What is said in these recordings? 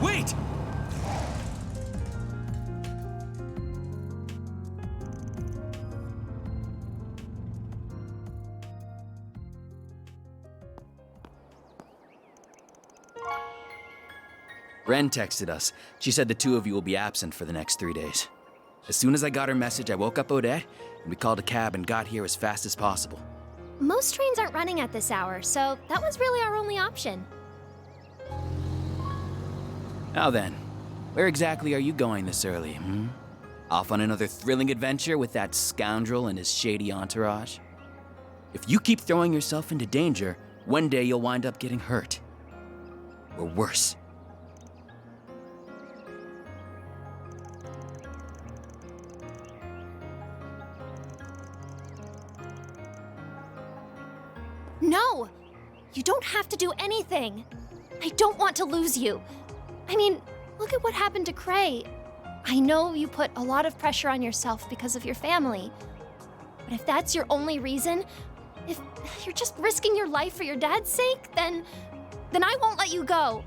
Wait! Ren texted us. She said the two of you will be absent for the next 3 days. As soon as I got her message, I woke up O'Day, and we called a cab and got here as fast as possible. Most trains aren't running at this hour, so that was really our only option. Now then, where exactly are you going this early, Off on another thrilling adventure with that scoundrel and his shady entourage? If you keep throwing yourself into danger, one day you'll wind up getting hurt. Or worse. No! You don't have to do anything. I don't want to lose you. I mean, look at what happened to Cray. I know you put a lot of pressure on yourself because of your family. But if that's your only reason, if you're just risking your life for your dad's sake, then I won't let you go.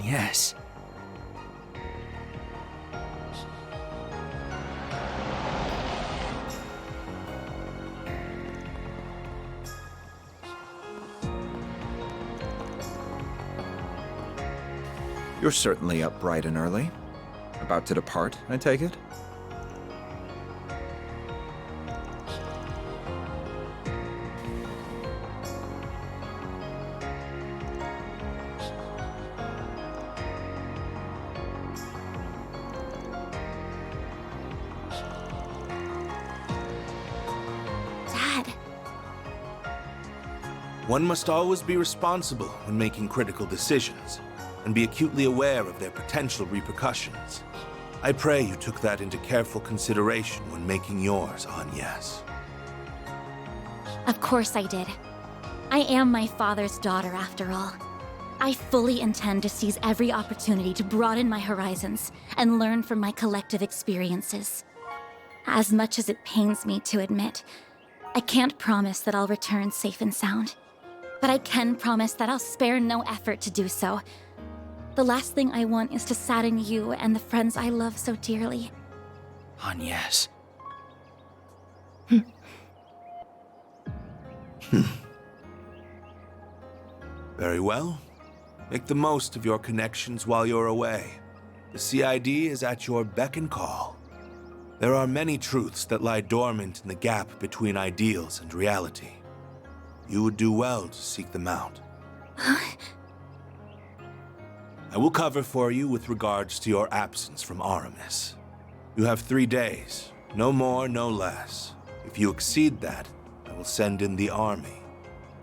yes. You're certainly up bright and early. About to depart, I take it? Dad. One must always be responsible when making critical decisions, and be acutely aware of their potential repercussions. I pray you took that into careful consideration when making yours, Agnes. Of course I did. I am my father's daughter, after all. I fully intend to seize every opportunity to broaden my horizons and learn from my collective experiences. As much as it pains me to admit, I can't promise that I'll return safe and sound. But I can promise that I'll spare no effort to do so. The last thing I want is to sadden you and the friends I love so dearly. Agnes. Very well. Make the most of your connections while you're away. The CID is at your beck and call. There are many truths that lie dormant in the gap between ideals and reality. You would do well to seek them out. I will cover for you with regards to your absence from Aramis. You have 3 days, no more, no less. If you exceed that, I will send in the army.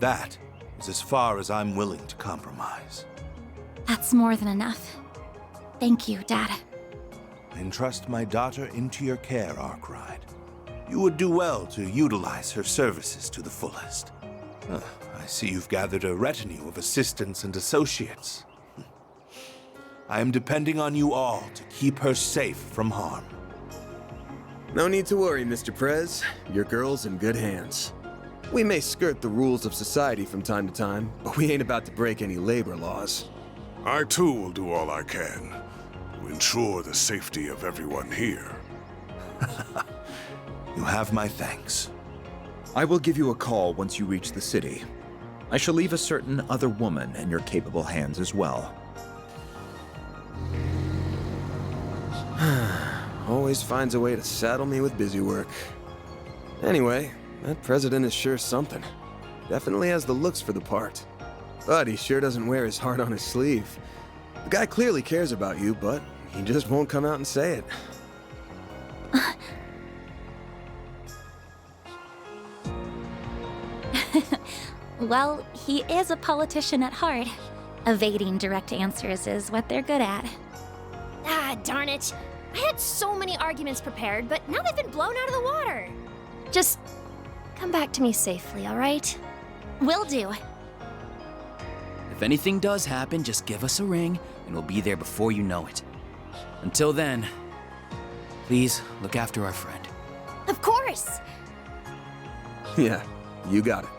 That is as far as I'm willing to compromise. That's more than enough. Thank you, Dad. I entrust my daughter into your care, Arkwright. You would do well to utilize her services to the fullest. I see you've gathered a retinue of assistants and associates. I am depending on you all to keep her safe from harm. No need to worry, Mr. Prez. Your girl's in good hands. We may skirt the rules of society from time to time, but we ain't about to break any labor laws. I too will do all I can to ensure the safety of everyone here. You have my thanks. I will give you a call once you reach the city. I shall leave a certain other woman in your capable hands as well. Always finds a way to saddle me with busy work. Anyway, that president is sure something. Definitely has the looks for the part. But he sure doesn't wear his heart on his sleeve. The guy clearly cares about you, but he just won't come out and say it. Well, he is a politician at heart. Evading direct answers is what they're good at. Ah, darn it. I had so many arguments prepared, but now they've been blown out of the water. Just come back to me safely, all right? Will do. If anything does happen, just give us a ring, and we'll be there before you know it. Until then, please look after our friend. Of course! Yeah, you got it.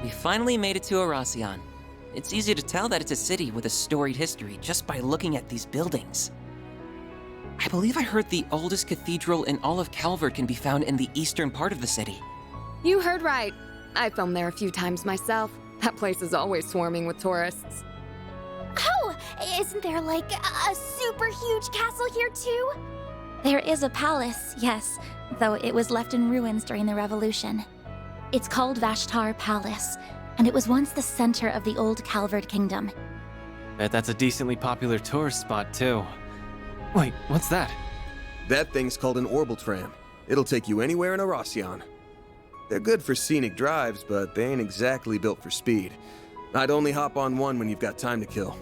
We finally made it to Oración. It's easy to tell that it's a city with a storied history just by looking at these buildings. I believe I heard the oldest cathedral in all of Calvert can be found in the eastern part of the city. You heard right. I filmed there a few times myself. That place is always swarming with tourists. Oh, isn't there like a super huge castle here too? There is a palace, yes, though it was left in ruins during the Revolution. It's called Vashtar Palace, and it was once the center of the old Calvert Kingdom. Bet that's a decently popular tourist spot, too. Wait, what's that? That thing's called an orbital tram. It'll take you anywhere in Oración. They're good for scenic drives, but they ain't exactly built for speed. I'd only hop on one when you've got time to kill.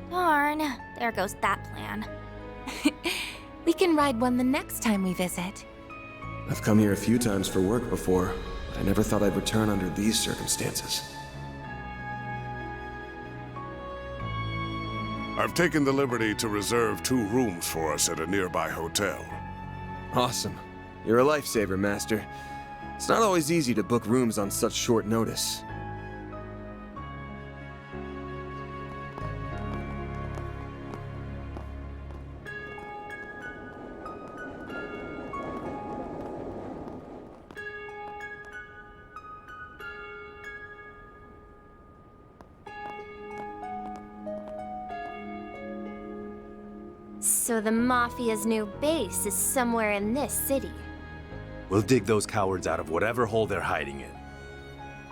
Darn, there goes that plan. We can ride one the next time we visit. I've come here a few times for work before, but I never thought I'd return under these circumstances. I've taken the liberty to reserve 2 rooms for us at a nearby hotel. Awesome. You're a lifesaver, Master. It's not always easy to book rooms on such short notice. So the Mafia's new base is somewhere in this city. We'll dig those cowards out of whatever hole they're hiding in.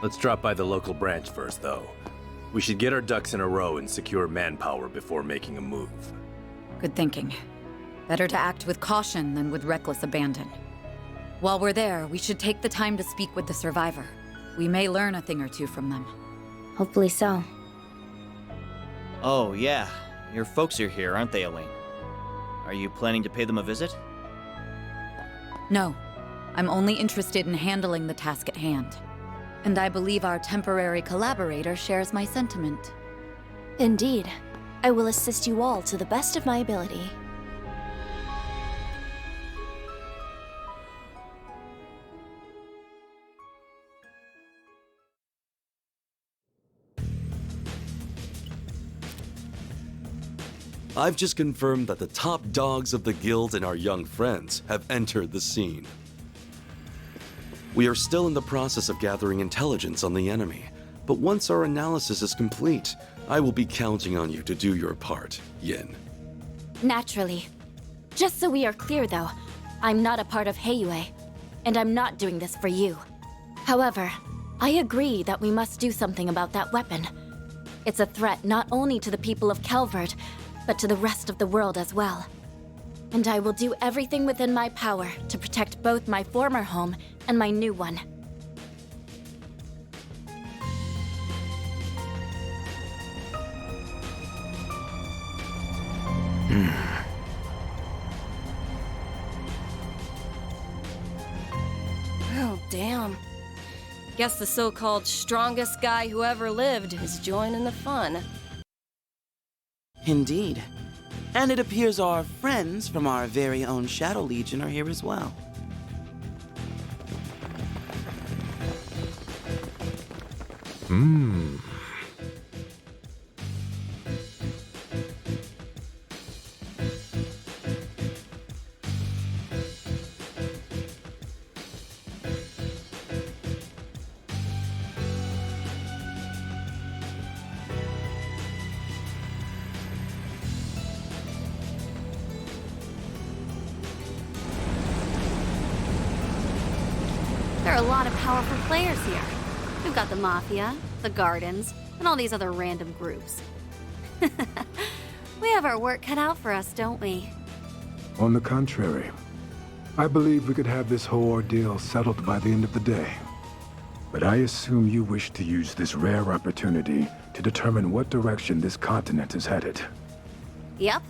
Let's drop by the local branch first, though. We should get our ducks in a row and secure manpower before making a move. Good thinking. Better to act with caution than with reckless abandon. While we're there, we should take the time to speak with the survivor. We may learn a thing or two from them. Hopefully so. Oh, yeah. Your folks are here, aren't they, Elaine? Are you planning to pay them a visit? No. I'm only interested in handling the task at hand. And I believe our temporary collaborator shares my sentiment. Indeed. I will assist you all to the best of my ability. I've just confirmed that the top dogs of the guild and our young friends have entered the scene. We are still in the process of gathering intelligence on the enemy, but once our analysis is complete, I will be counting on you to do your part, Yin. Naturally. Just so we are clear, though, I'm not a part of Heiyue, and I'm not doing this for you. However, I agree that we must do something about that weapon. It's a threat not only to the people of Calvert, but to the rest of the world as well. And I will do everything within my power to protect both my former home and my new one. Oh, damn. Guess the so-called strongest guy who ever lived is joining the fun. Indeed. And it appears our friends from our very own Shadow Legion are here as well. There are a lot of powerful players here. We've got the Mafia, the Gardens, and all these other random groups. We have our work cut out for us, don't we? On the contrary, I believe we could have this whole ordeal settled by the end of the day. But I assume you wish to use this rare opportunity to determine what direction this continent is headed. Yep.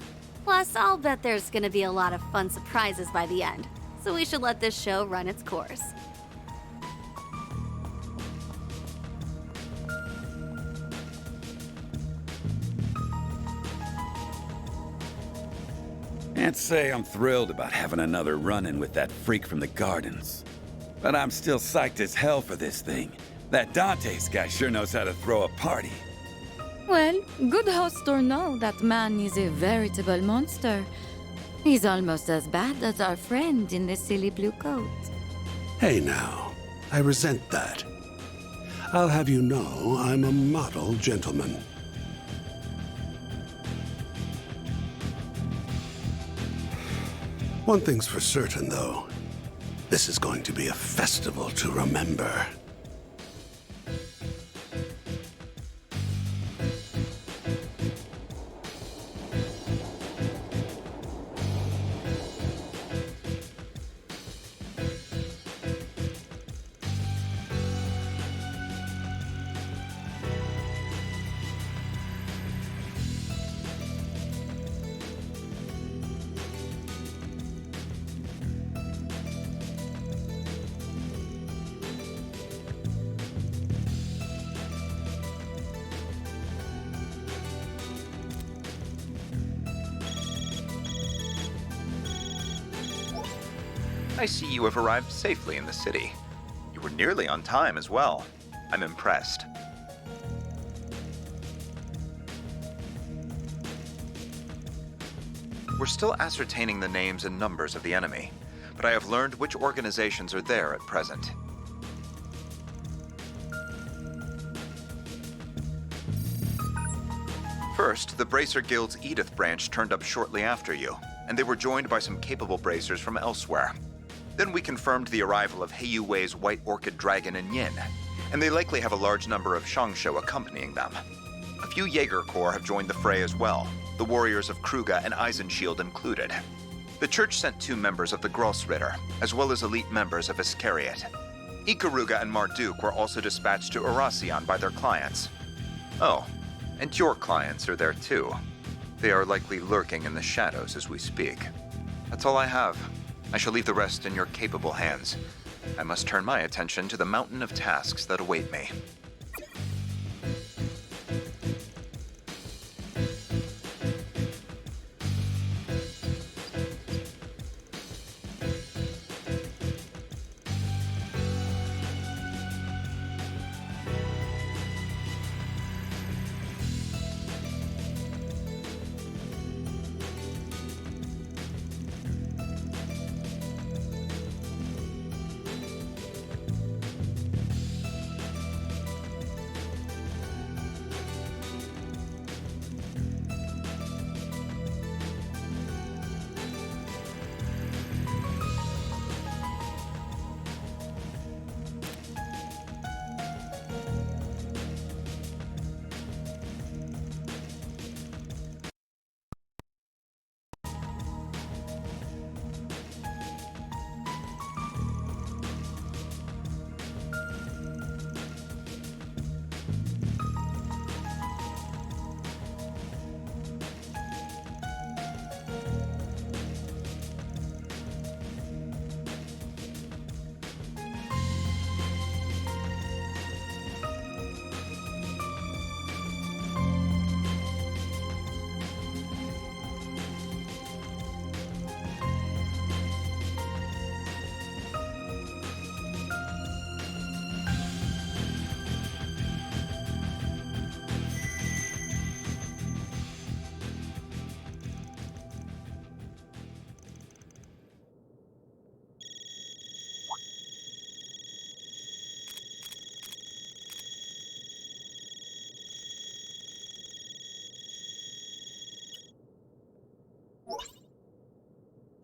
Plus, I'll bet there's gonna be a lot of fun surprises by the end. So we should let this show run its course. Can't say I'm thrilled about having another run-in with that freak from the Gardens. But I'm still psyched as hell for this thing. That Dante's guy sure knows how to throw a party. Well, good host or no, that man is a veritable monster. He's almost as bad as our friend in the silly blue coat. Hey now, I resent that. I'll have you know I'm a model gentleman. One thing's for certain, though. This is going to be a festival to remember. I see you have arrived safely in the city. You were nearly on time as well. I'm impressed. We're still ascertaining the names and numbers of the enemy, but I have learned which organizations are there at present. First, the Bracer Guild's Edith branch turned up shortly after you, and they were joined by some capable bracers from elsewhere. Then we confirmed the arrival of Heiyu Wei's White Orchid Dragon and Yin, and they likely have a large number of Shangsho accompanying them. A few Jaeger Corps have joined the fray as well, the warriors of Kruga and Eisenshield included. The church sent 2 members of the Grossritter, as well as elite members of Iscariot. Ikaruga and Marduk were also dispatched to Oración by their clients. Oh, and your clients are there too. They are likely lurking in the shadows as we speak. That's all I have. I shall leave the rest in your capable hands. I must turn my attention to the mountain of tasks that await me.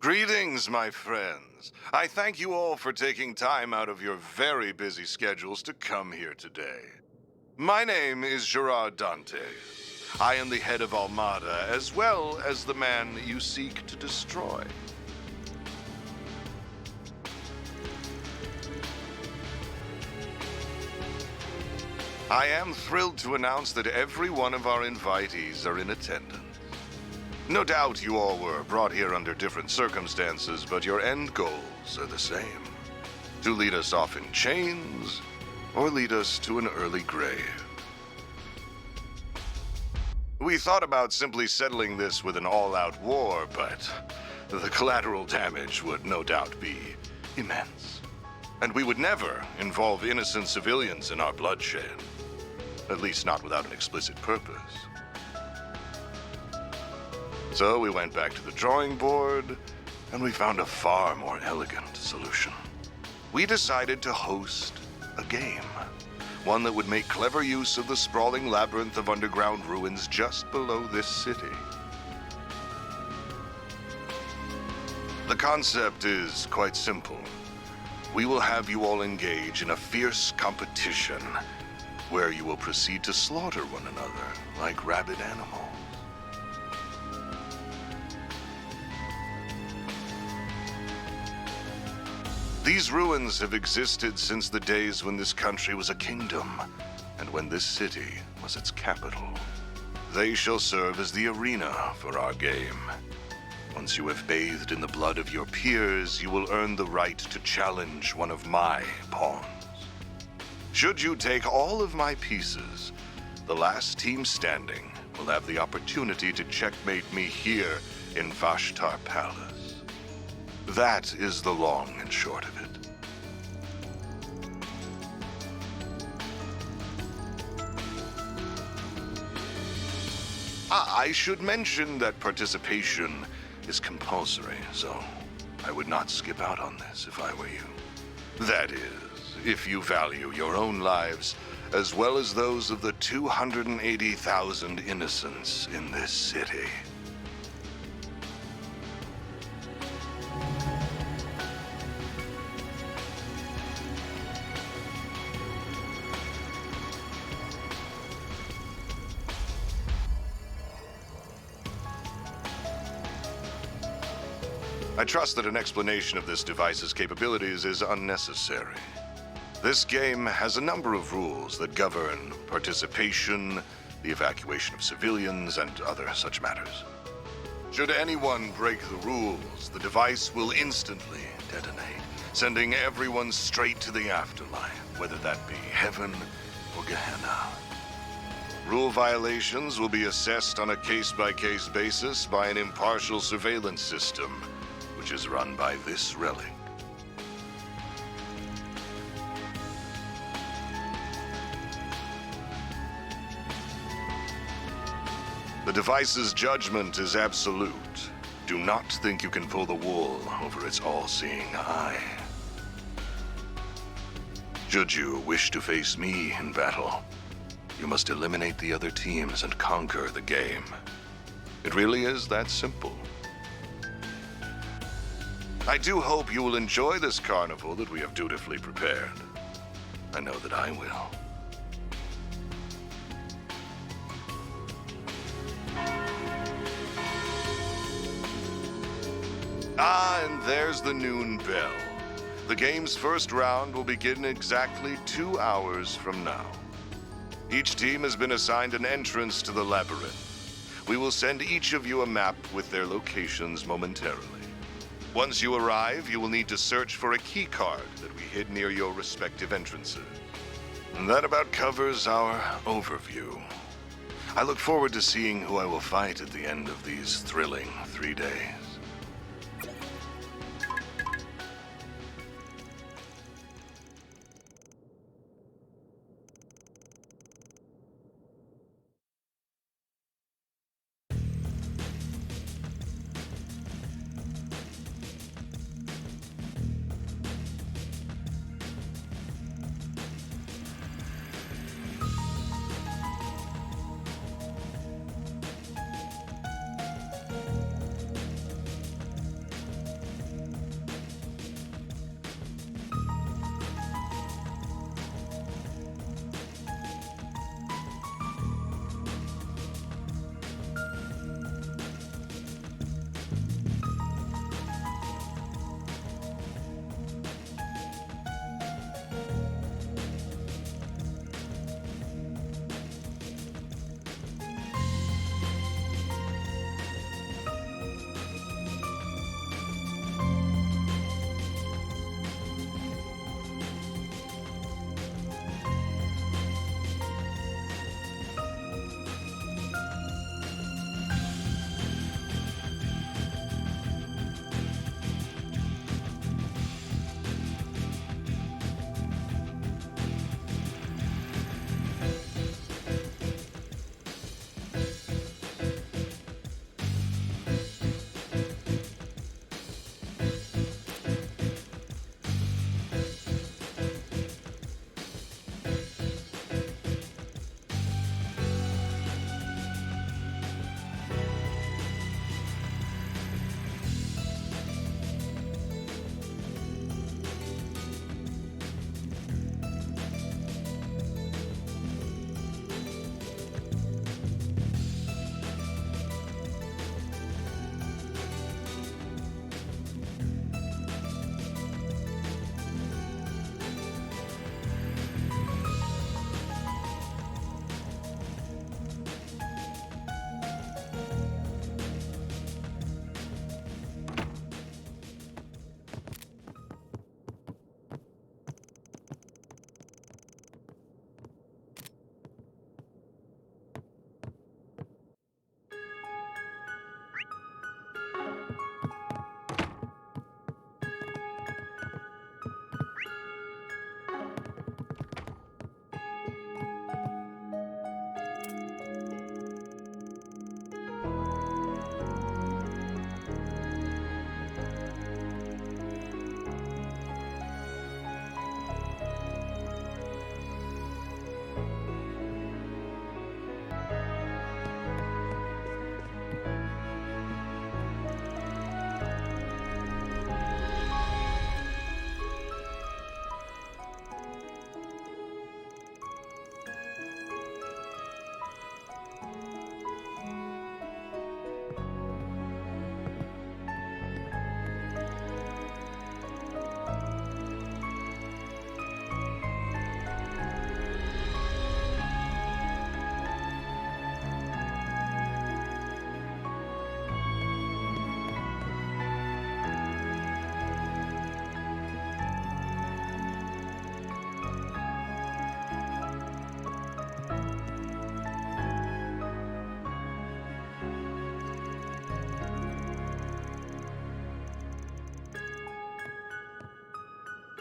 Greetings, my friends. I thank you all for taking time out of your very busy schedules to come here today. My name is Gerard Dante. I am the head of Almada, as well as the man you seek to destroy. I am thrilled to announce that every one of our invitees are in attendance. No doubt you all were brought here under different circumstances, but your end goals are the same. To lead us off in chains, or lead us to an early grave. We thought about simply settling this with an all-out war, but the collateral damage would no doubt be immense. And we would never involve innocent civilians in our bloodshed. At least not without an explicit purpose. So we went back to the drawing board, and we found a far more elegant solution. We decided to host a game. One that would make clever use of the sprawling labyrinth of underground ruins just below this city. The concept is quite simple. We will have you all engage in a fierce competition where you will proceed to slaughter one another like rabid animals. These ruins have existed since the days when this country was a kingdom, and when this city was its capital. They shall serve as the arena for our game. Once you have bathed in the blood of your peers, you will earn the right to challenge one of my pawns. Should you take all of my pieces, the last team standing will have the opportunity to checkmate me here in Vashtar Palace. That is the long and short of it. I should mention that participation is compulsory, so I would not skip out on this if I were you. That is, if you value your own lives as well as those of the 280,000 innocents in this city. I trust that an explanation of this device's capabilities is unnecessary. This game has a number of rules that govern participation, the evacuation of civilians, and other such matters. Should anyone break the rules, the device will instantly detonate, sending everyone straight to the afterlife, whether that be heaven or Gehenna. Rule violations will be assessed on a case-by-case basis by an impartial surveillance system, which is run by this relic. The device's judgment is absolute. Do not think you can pull the wool over its all-seeing eye. Should you wish to face me in battle, you must eliminate the other teams and conquer the game. It really is that simple. I do hope you will enjoy this carnival that we have dutifully prepared. I know that I will. And there's the noon bell. The game's first round will begin exactly 2 hours from now. Each team has been assigned an entrance to the labyrinth. We will send each of you a map with their locations momentarily. Once you arrive, you will need to search for a key card that we hid near your respective entrances. And that about covers our overview. I look forward to seeing who I will fight at the end of these thrilling 3 days.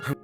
Well,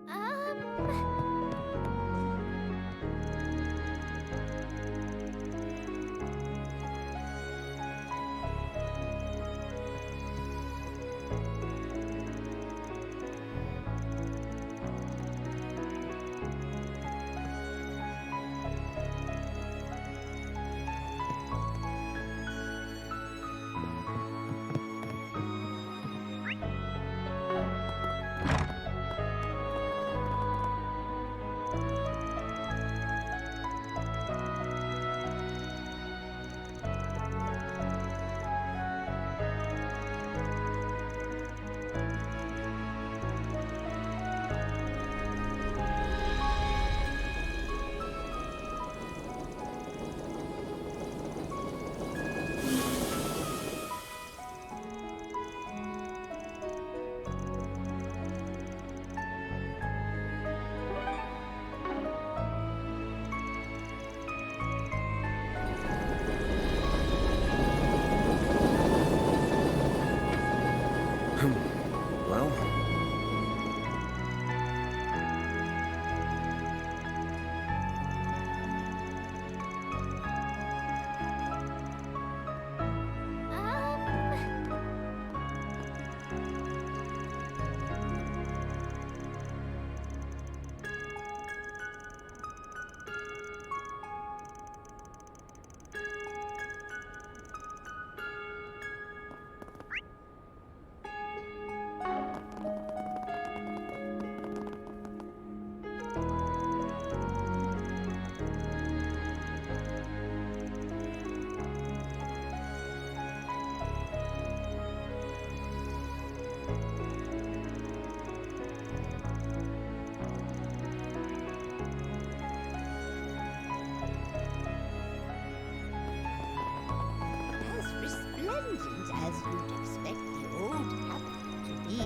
As resplendent as you'd expect the old capital to be.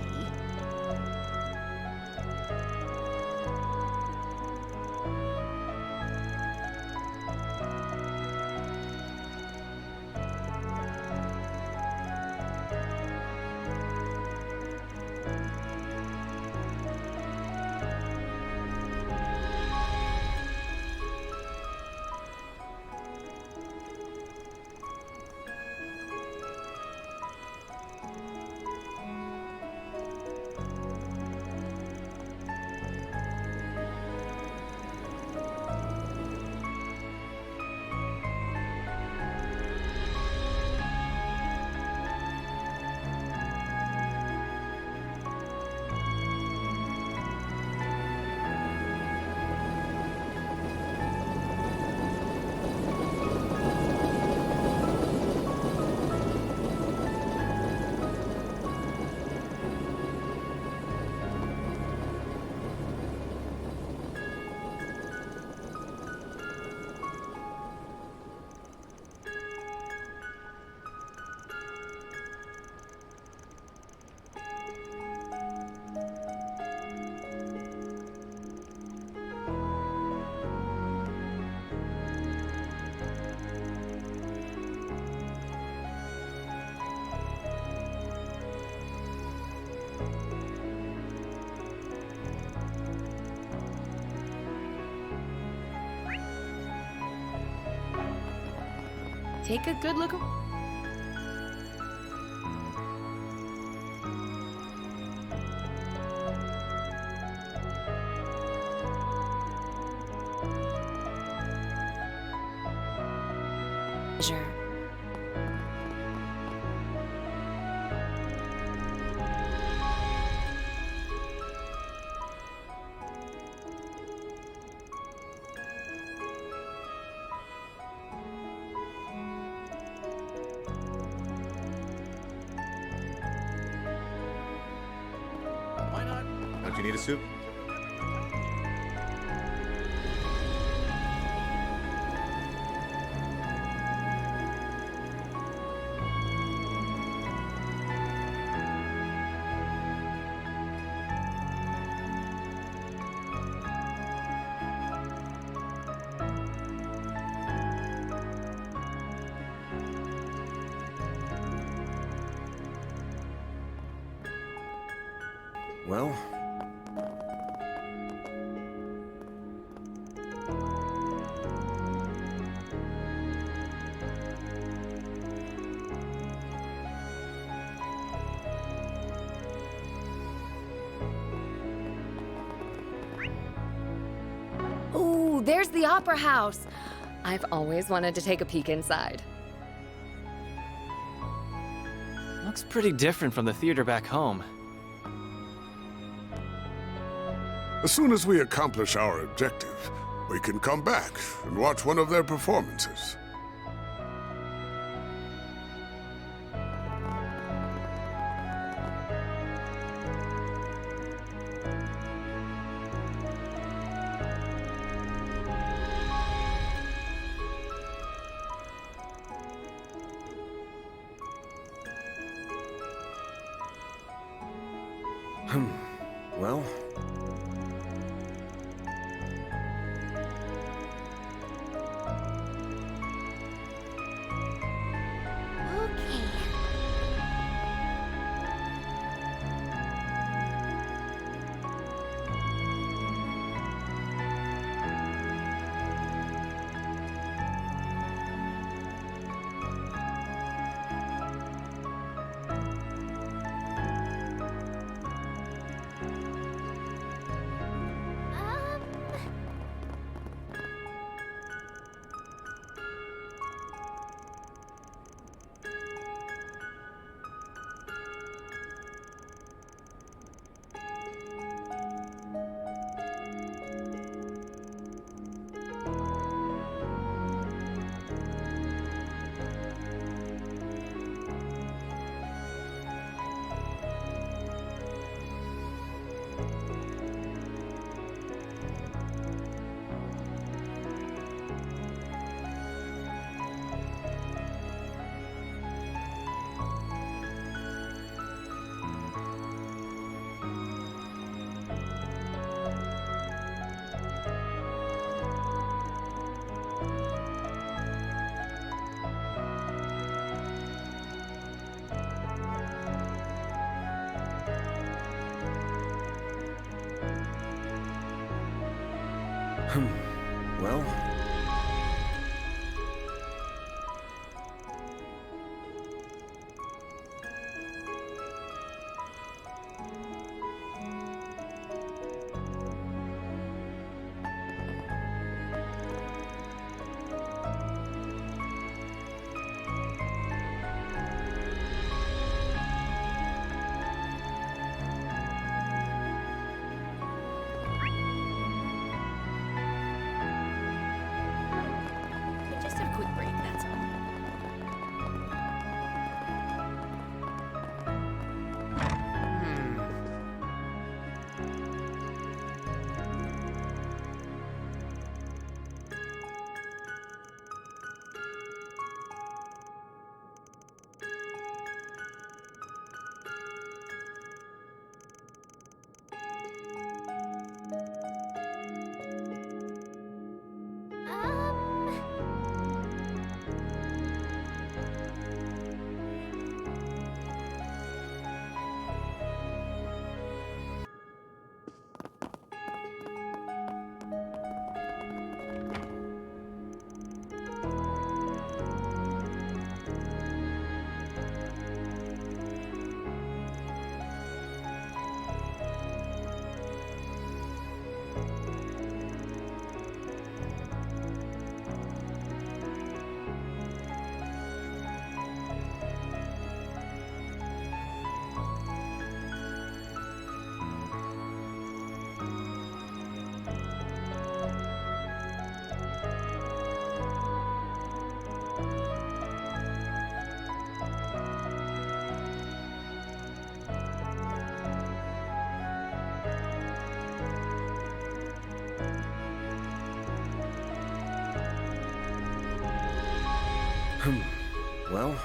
Take a good look. Sure. Why not? Don't you need a suit? well, Oh, there's the Opera House. I've always wanted to take a peek inside. Looks pretty different from the theater back home. As soon as we accomplish our objective, we can come back and watch one of their performances. Well... well... Just a quick break, that's all. well...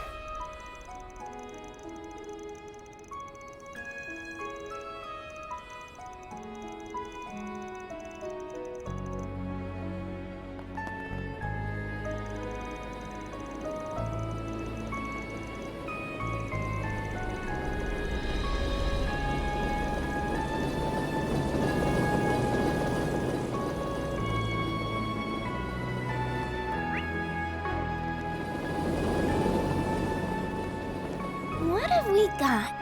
What have we got?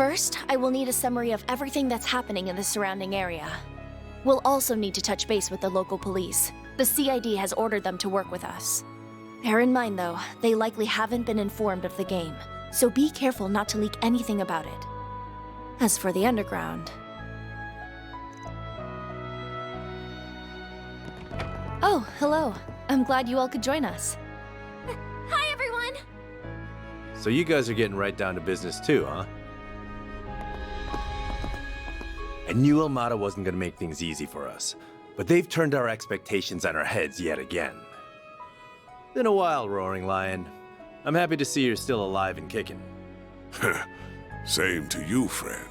First, I will need a summary of everything that's happening in the surrounding area. We'll also need to touch base with the local police. The CID has ordered them to work with us. Bear in mind, though, they likely haven't been informed of the game, so be careful not to leak anything about it. As for the underground... Oh, hello. I'm glad you all could join us. Hi, everyone! So you guys are getting right down to business too, huh? I knew Almada wasn't gonna make things easy for us, but they've turned our expectations on our heads yet again. Been a while, Roaring Lion. I'm happy to see you're still alive and kicking. Same to you, friend.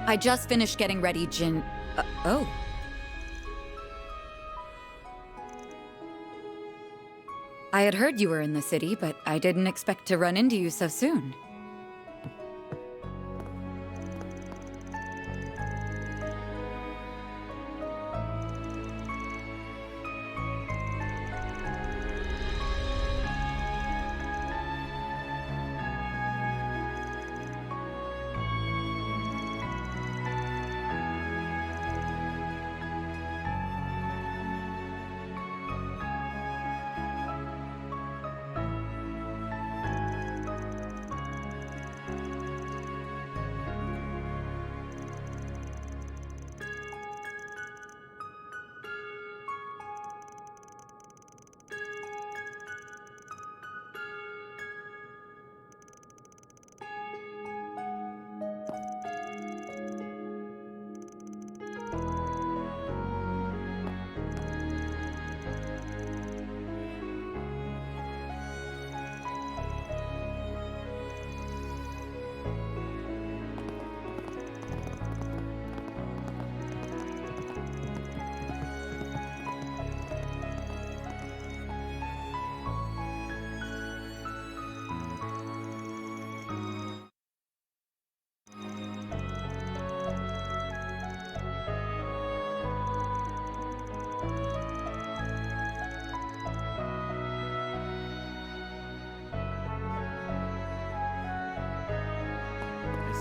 I just finished getting ready, Jin. Oh. I had heard you were in the city, but I didn't expect to run into you so soon.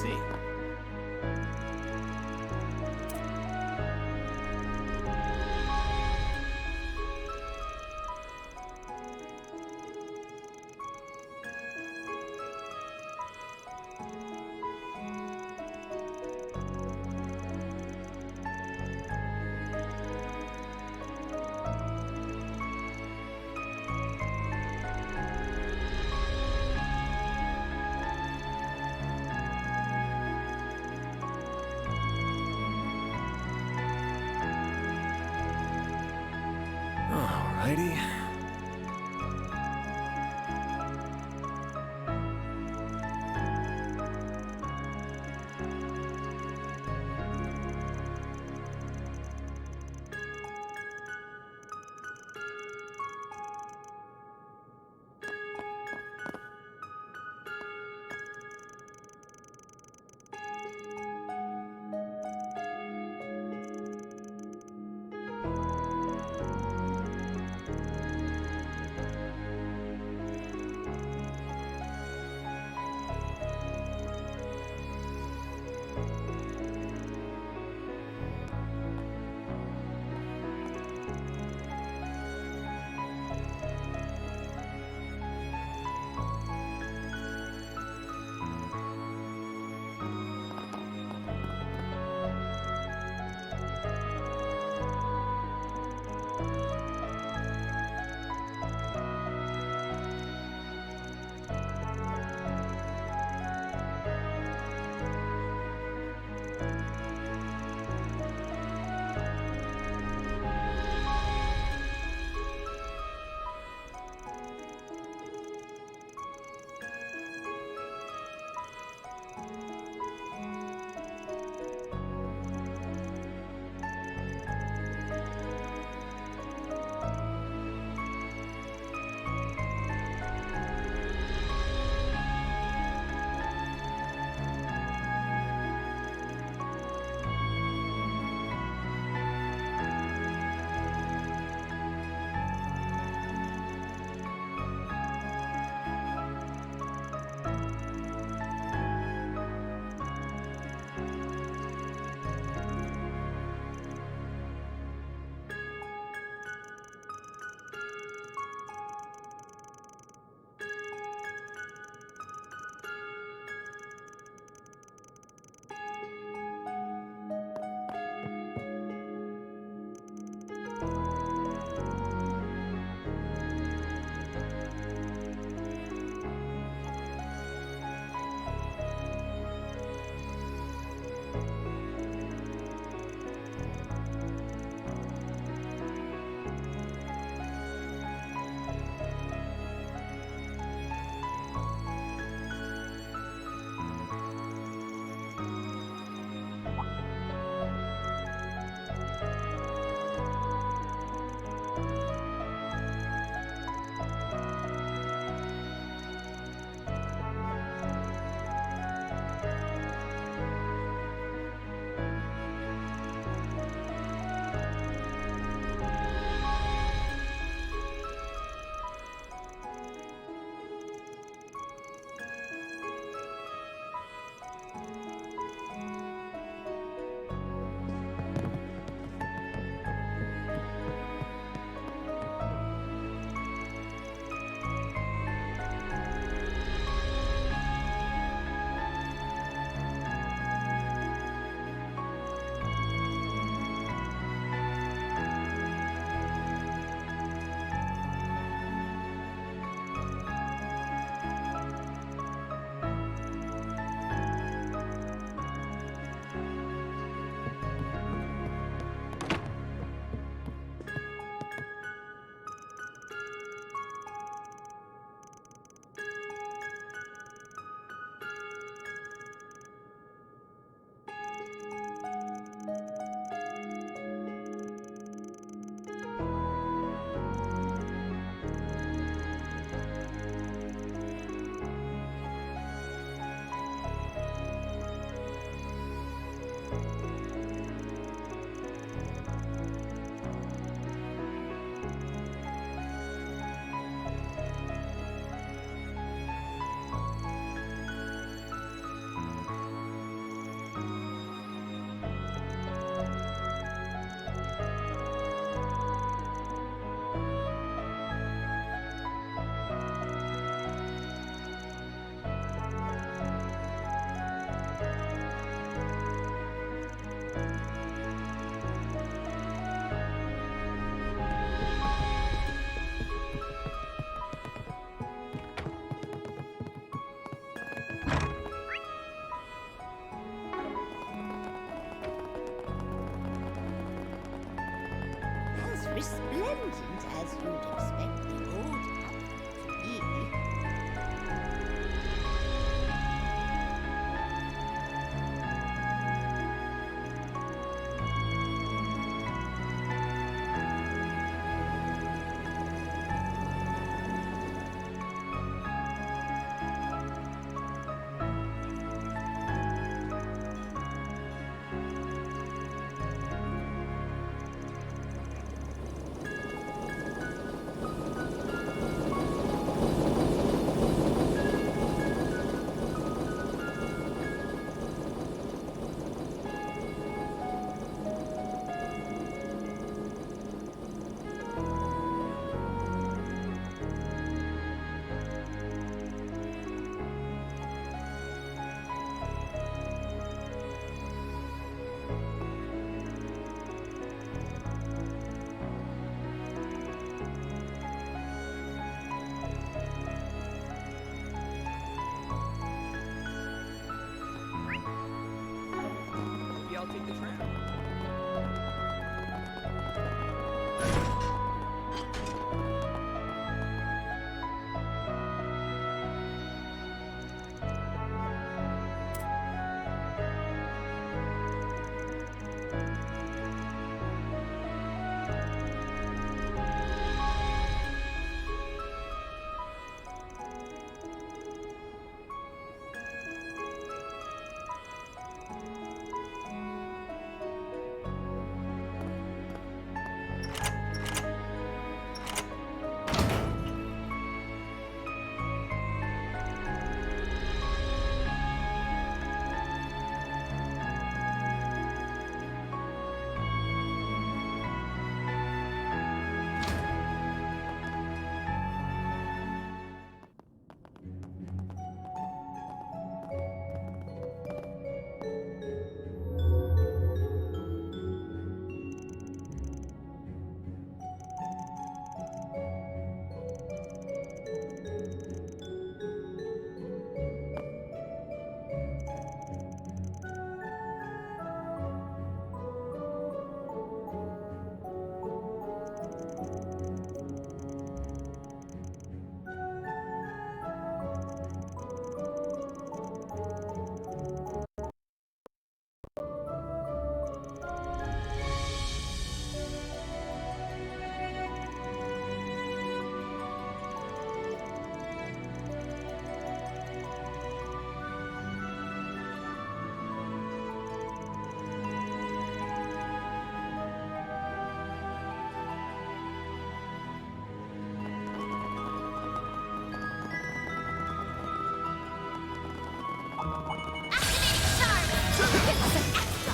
See.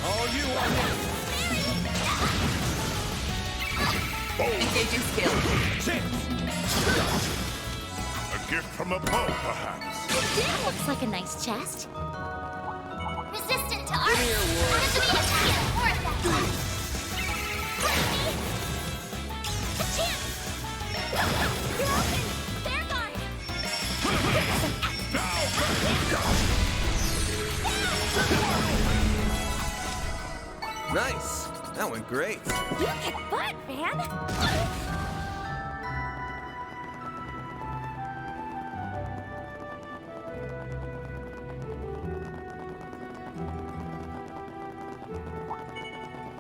All you on Engaging skill. A gift from above, perhaps. That looks like a nice chest. Resistant to art. More of that. You're open. Bear guard. Nice. That went great. You kick butt, man.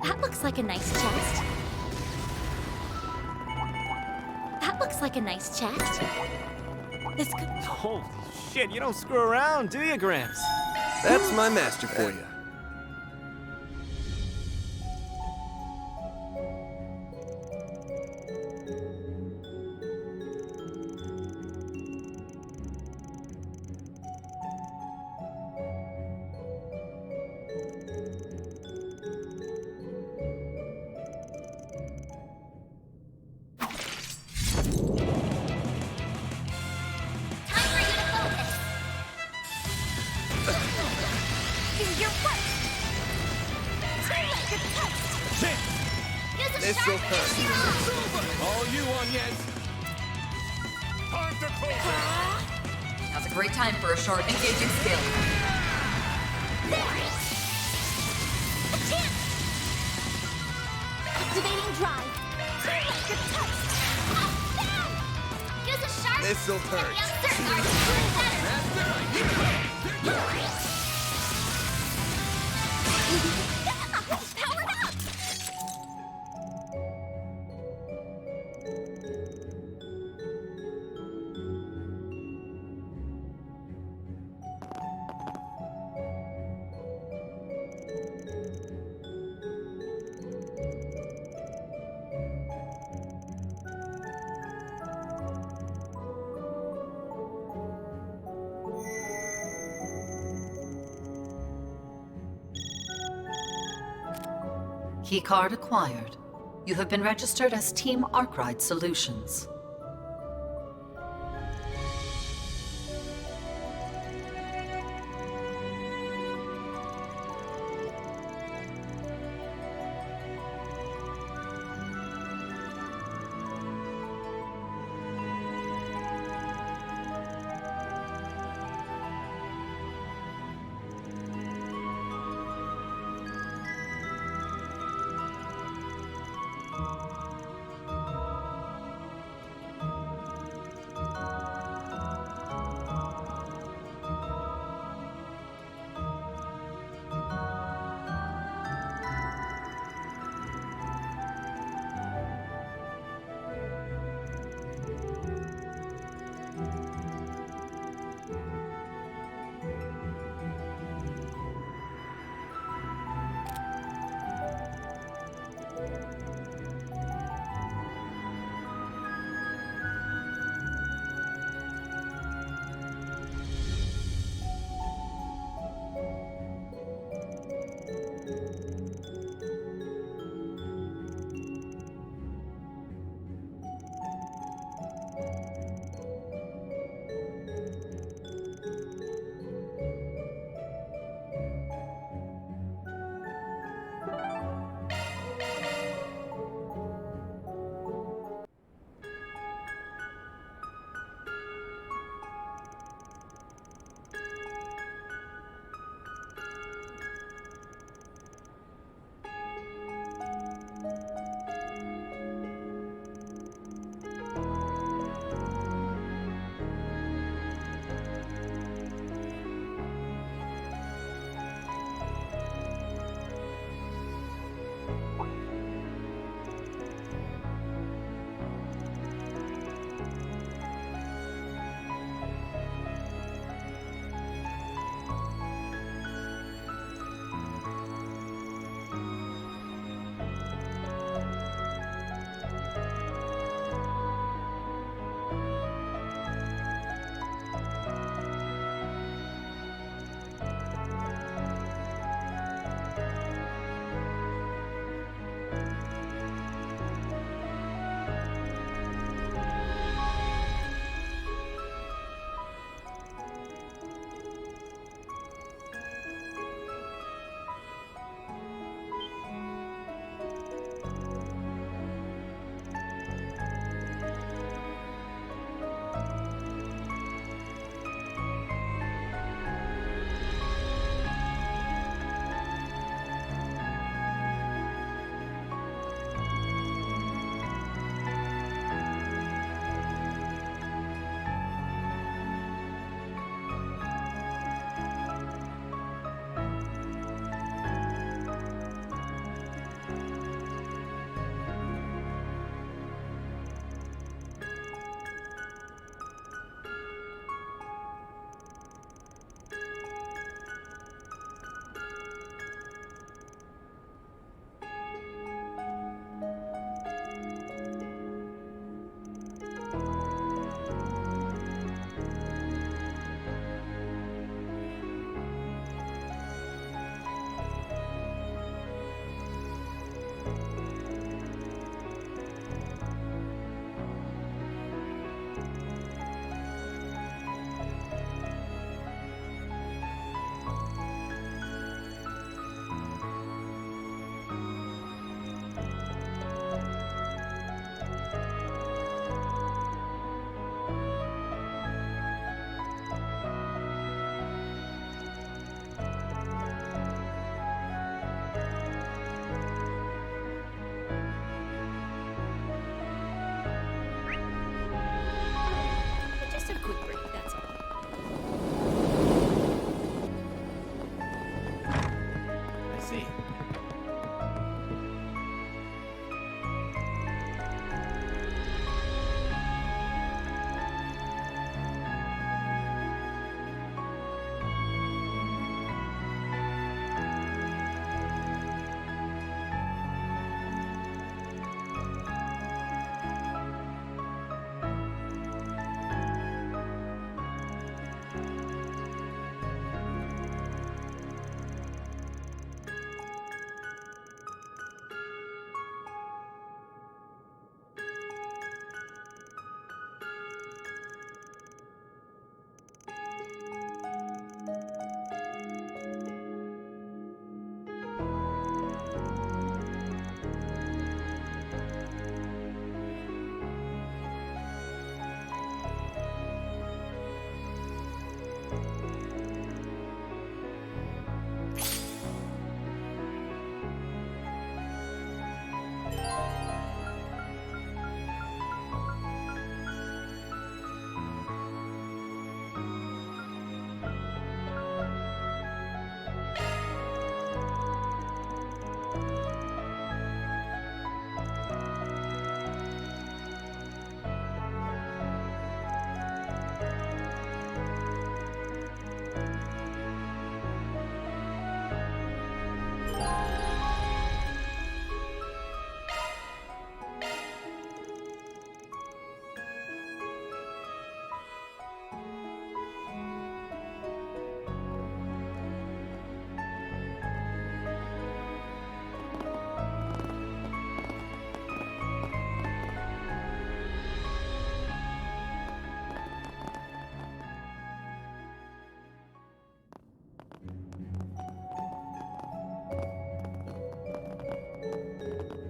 That looks like a nice chest. That looks like a nice chest. This could... Holy shit, you don't screw around, do you, Gramps? That's my master for you. This'll hurt. All you onions. Time to close. Now's a great time for a short engaging skill. Activating drive. Use a sharp. This'll hurt. Powered up. Keycard acquired. You have been registered as Team Arkride Solutions.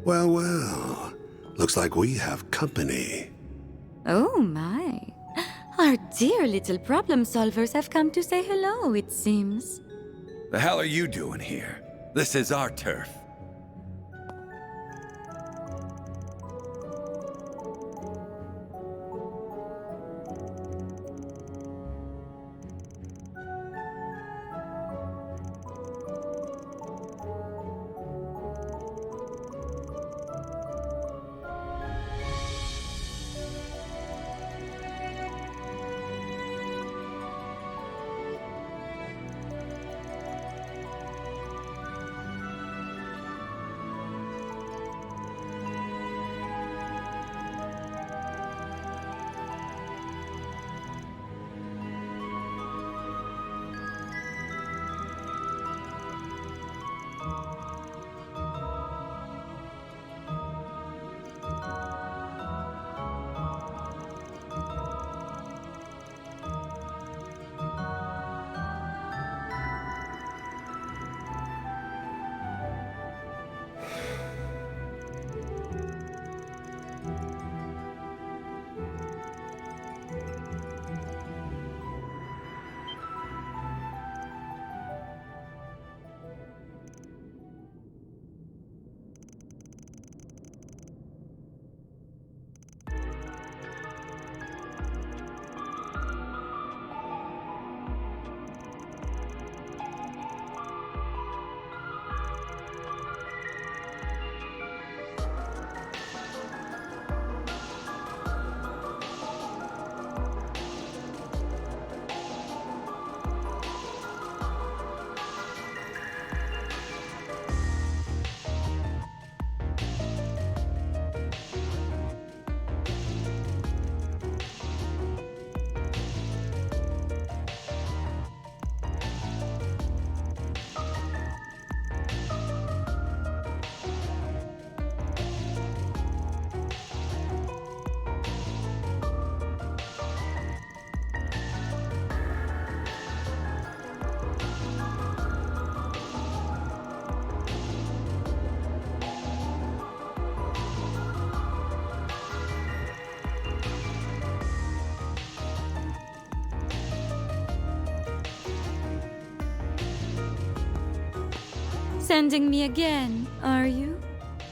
Well, well. Looks like we have company. Oh my. Our dear little problem solvers have come to say hello, it seems. The hell are you doing here? This is our turf. Sending me again, are you?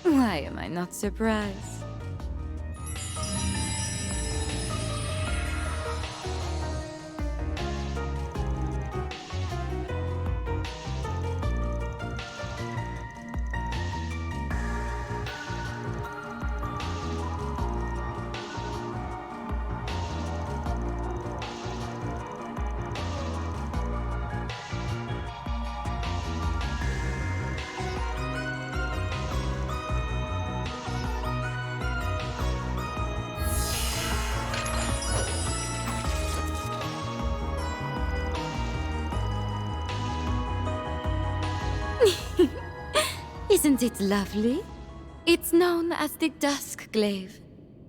Why am I not surprised? Isn't it lovely? It's known as the Dusk Glaive.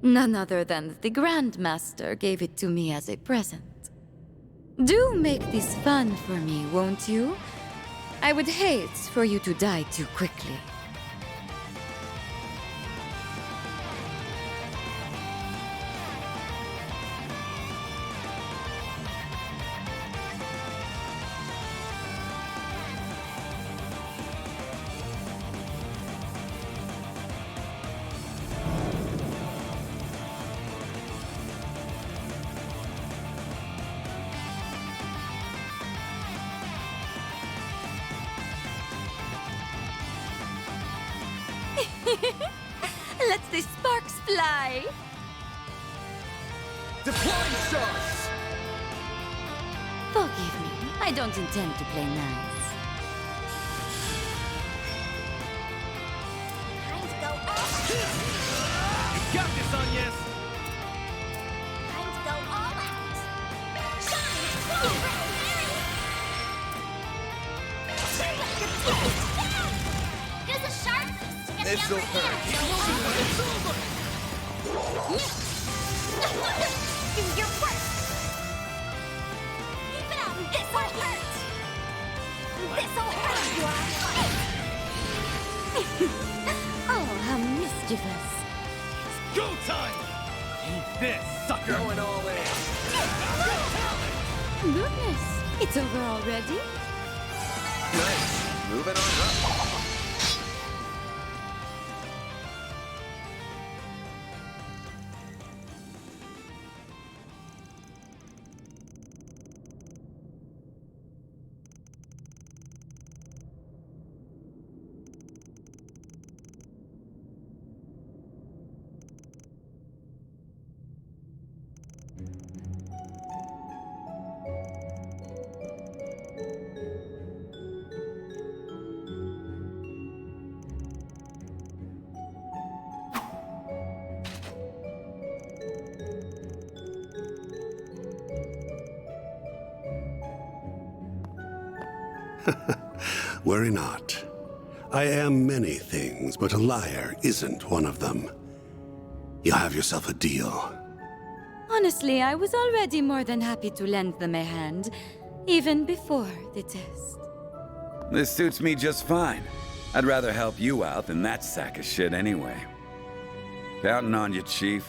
None other than the Grandmaster gave it to me as a present. Do make this fun for me, won't you? I would hate for you to die too quickly. Let the sparks fly! Deploying stars! Forgive me, I don't intend to play nice. Time to go all out. You got this, Onias! Time to go all out. Shine! Go, Mary! Use a sharp boost to get This'll the upper hand. Do your worst. Keep it up. This'll hurt. This'll hurt. Oh, how mischievous. Go time! Eat this, sucker! Going all in. Goodness, it's over already? Nice. Moving on up. Worry not. I am many things, but a liar isn't one of them. You have yourself a deal. Honestly, I was already more than happy to lend them a hand, even before the test. This suits me just fine. I'd rather help you out than that sack of shit anyway. Counting on you, Chief.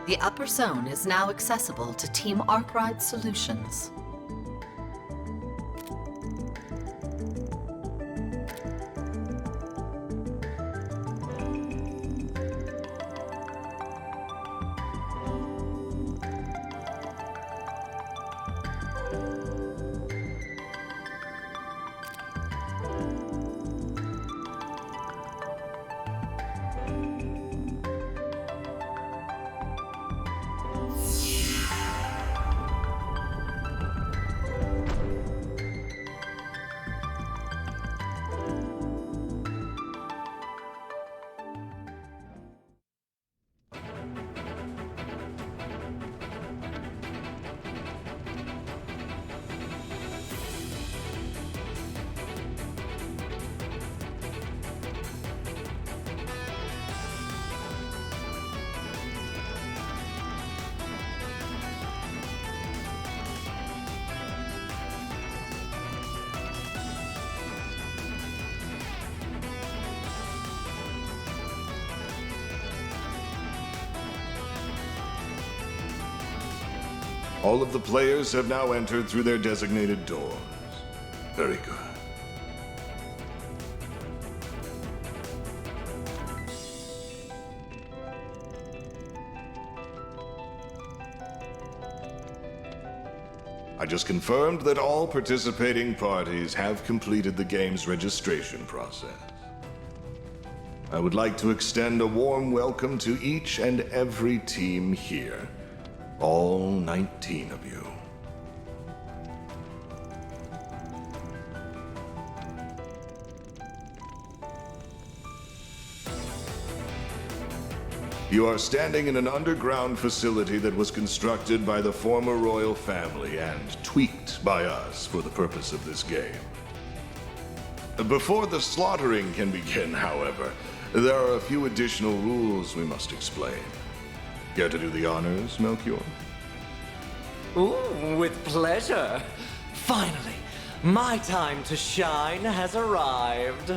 The upper zone is now accessible to Team Arkwright Solutions. All of the players have now entered through their designated doors. Very good. I just confirmed that all participating parties have completed the game's registration process. I would like to extend a warm welcome to each and every team here. All 19 of you. You are standing in an underground facility that was constructed by the former royal family and tweaked by us for the purpose of this game. Before the slaughtering can begin, however, there are a few additional rules we must explain. Care to do the honors, Melchior? Ooh, with pleasure. Finally, my time to shine has arrived.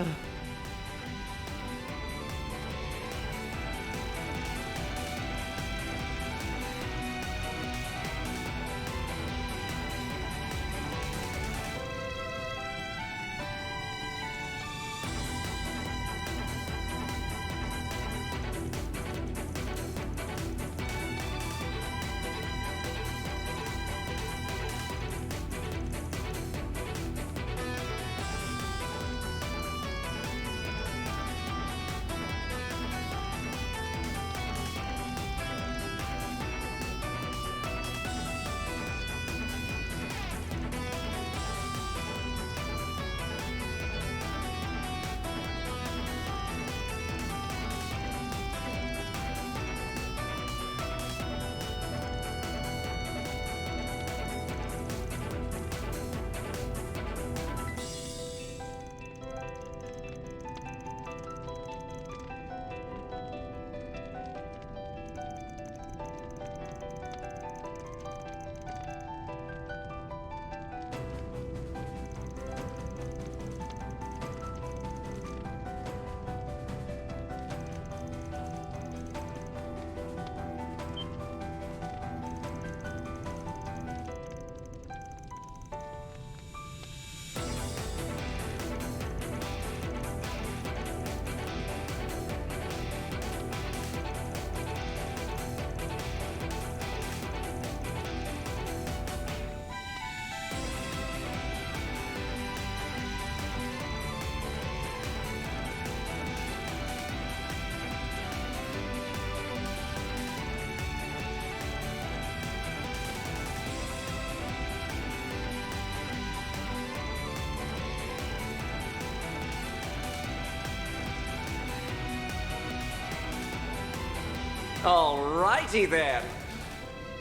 Alrighty then.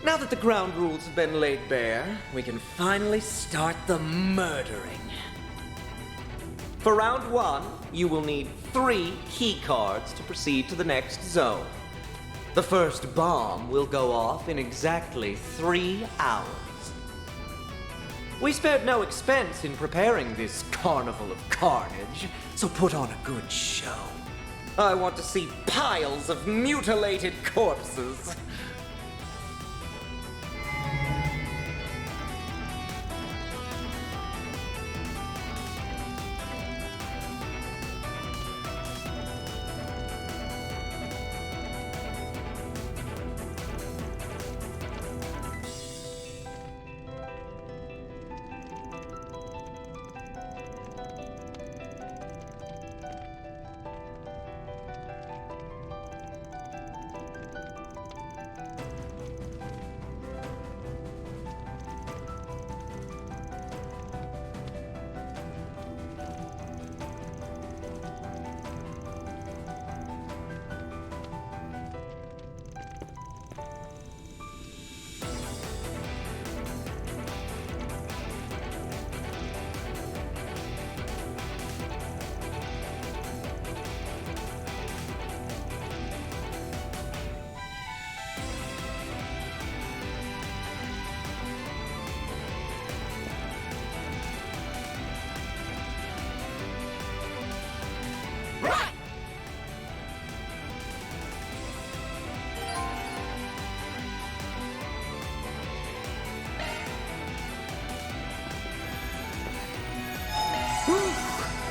Now that the ground rules have been laid bare, we can finally start the murdering. For round 1, you will need 3 key cards to proceed to the next zone. The first bomb will go off in exactly 3 hours. We spared no expense in preparing this carnival of carnage, so put on a good show. I want to see piles of mutilated corpses.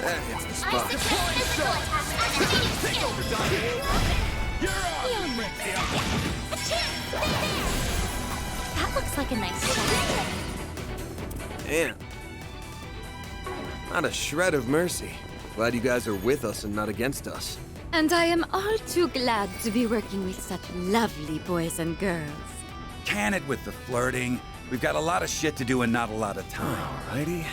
That hits the spot. Take over, Diamond! You're up! That looks like a nice shot. Man. Not a shred of mercy. Glad you guys are with us and not against us. And I am all too glad to be working with such lovely boys and girls. Can it with the flirting. We've got a lot of shit to do and not a lot of time. Alrighty.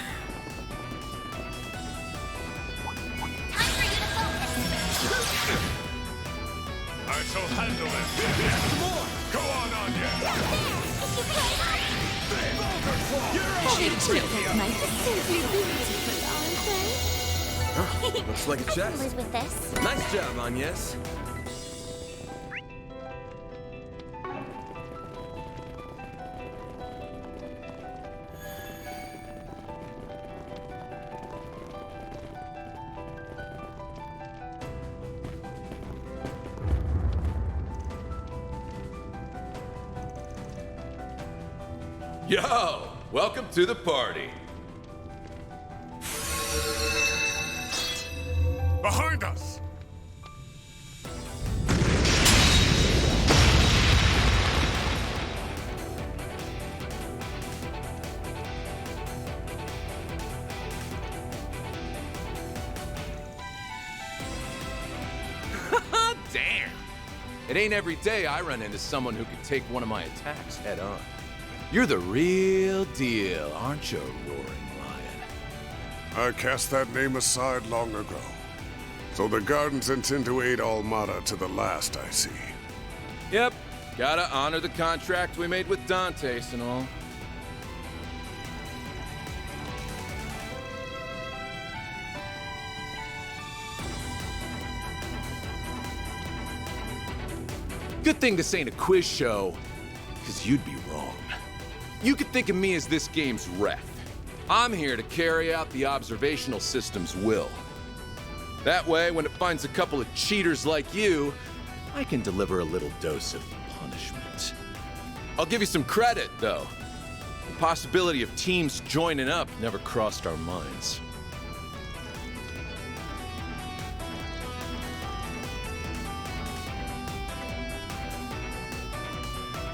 I shall handle it. Yes, more. Go on, Anya. Simply beautiful, aren't they? Looks like a I can chest. live with this. Nice job, Agnes. Yo! Welcome to the party. Behind us! Damn! It ain't every day I run into someone who can take one of my attacks head on. You're the real deal, aren't you, Roaring Lion? I cast that name aside long ago. So the Gardens intend to aid Almada to the last, I see. Yep. Gotta honor the contract we made with Dantes and all. Good thing this ain't a quiz show, because you'd be wrong. You could think of me as this game's ref. I'm here to carry out the observational system's will. That way, when it finds a couple of cheaters like you, I can deliver a little dose of punishment. I'll give you some credit, though. The possibility of teams joining up never crossed our minds.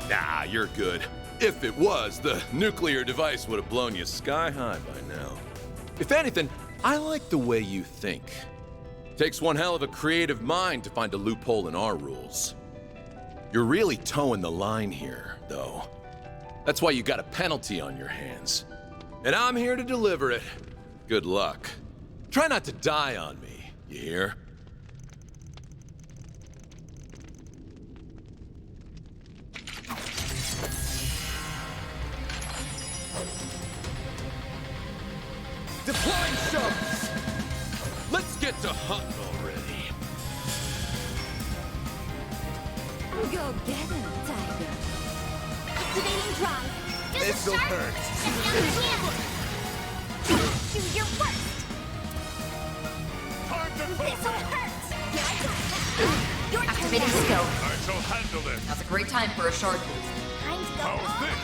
Nah, you're good. If it was, the nuclear device would have blown you sky high by now. If anything, I like the way you think. Takes one hell of a creative mind to find a loophole in our rules. You're really towing the line here, though. That's why you got a penalty on your hands. And I'm here to deliver it. Good luck. Try not to die on me, you hear? Deploying shovels! Let's get to hunting already. Go get him, Tiger. Activating drive. Do This the will sharp hurt. Do your worst. Time to This'll hurt. Here I go. Your Activating turn. skill. I shall handle it. Now's a great time for a shard boost. Time to go How's all this? out.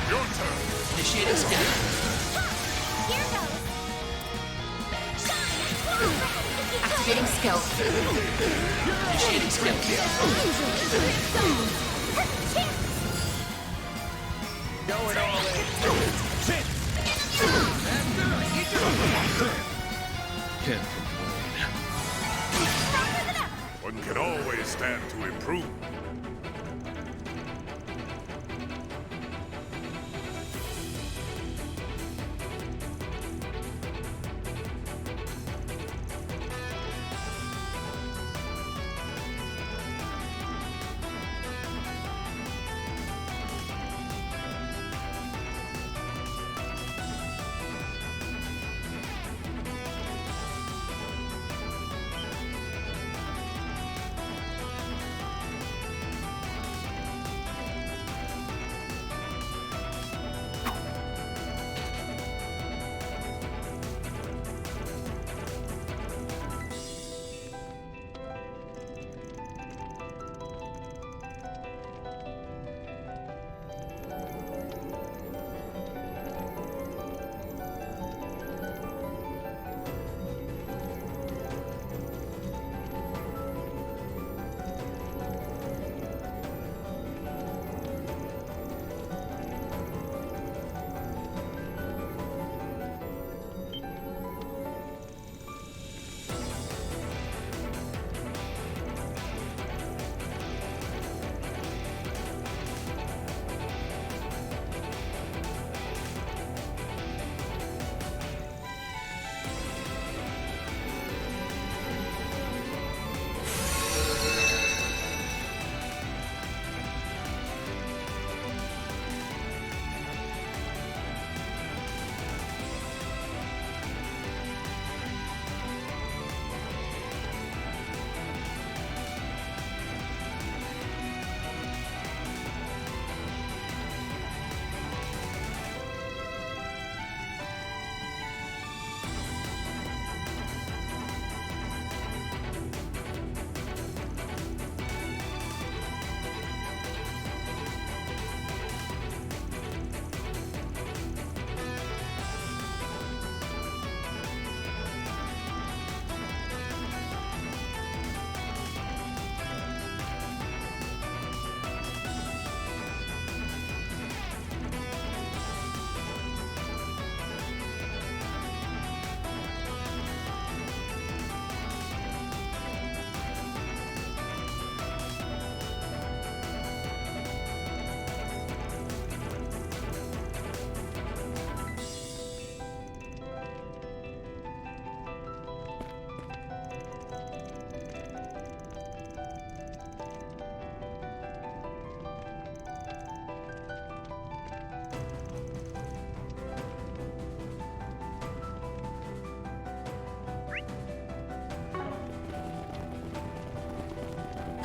Your turn. Initiating scan. Here goes. Shine. Activating skill. Initiating skill. Going all in. Can't complain. One can always stand to improve.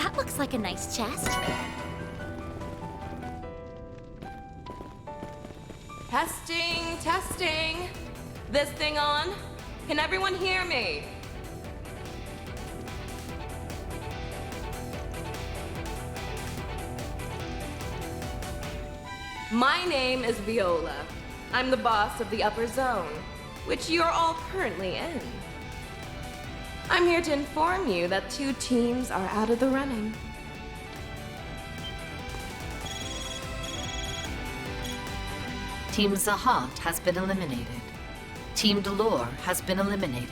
That looks like a nice chest. Testing, testing. This thing on? Can everyone hear me? My name is Viola. I'm the boss of the upper zone, which you're all currently in. I'm here to inform you that 2 teams are out of the running. Team Zahat has been eliminated. Team Delore has been eliminated.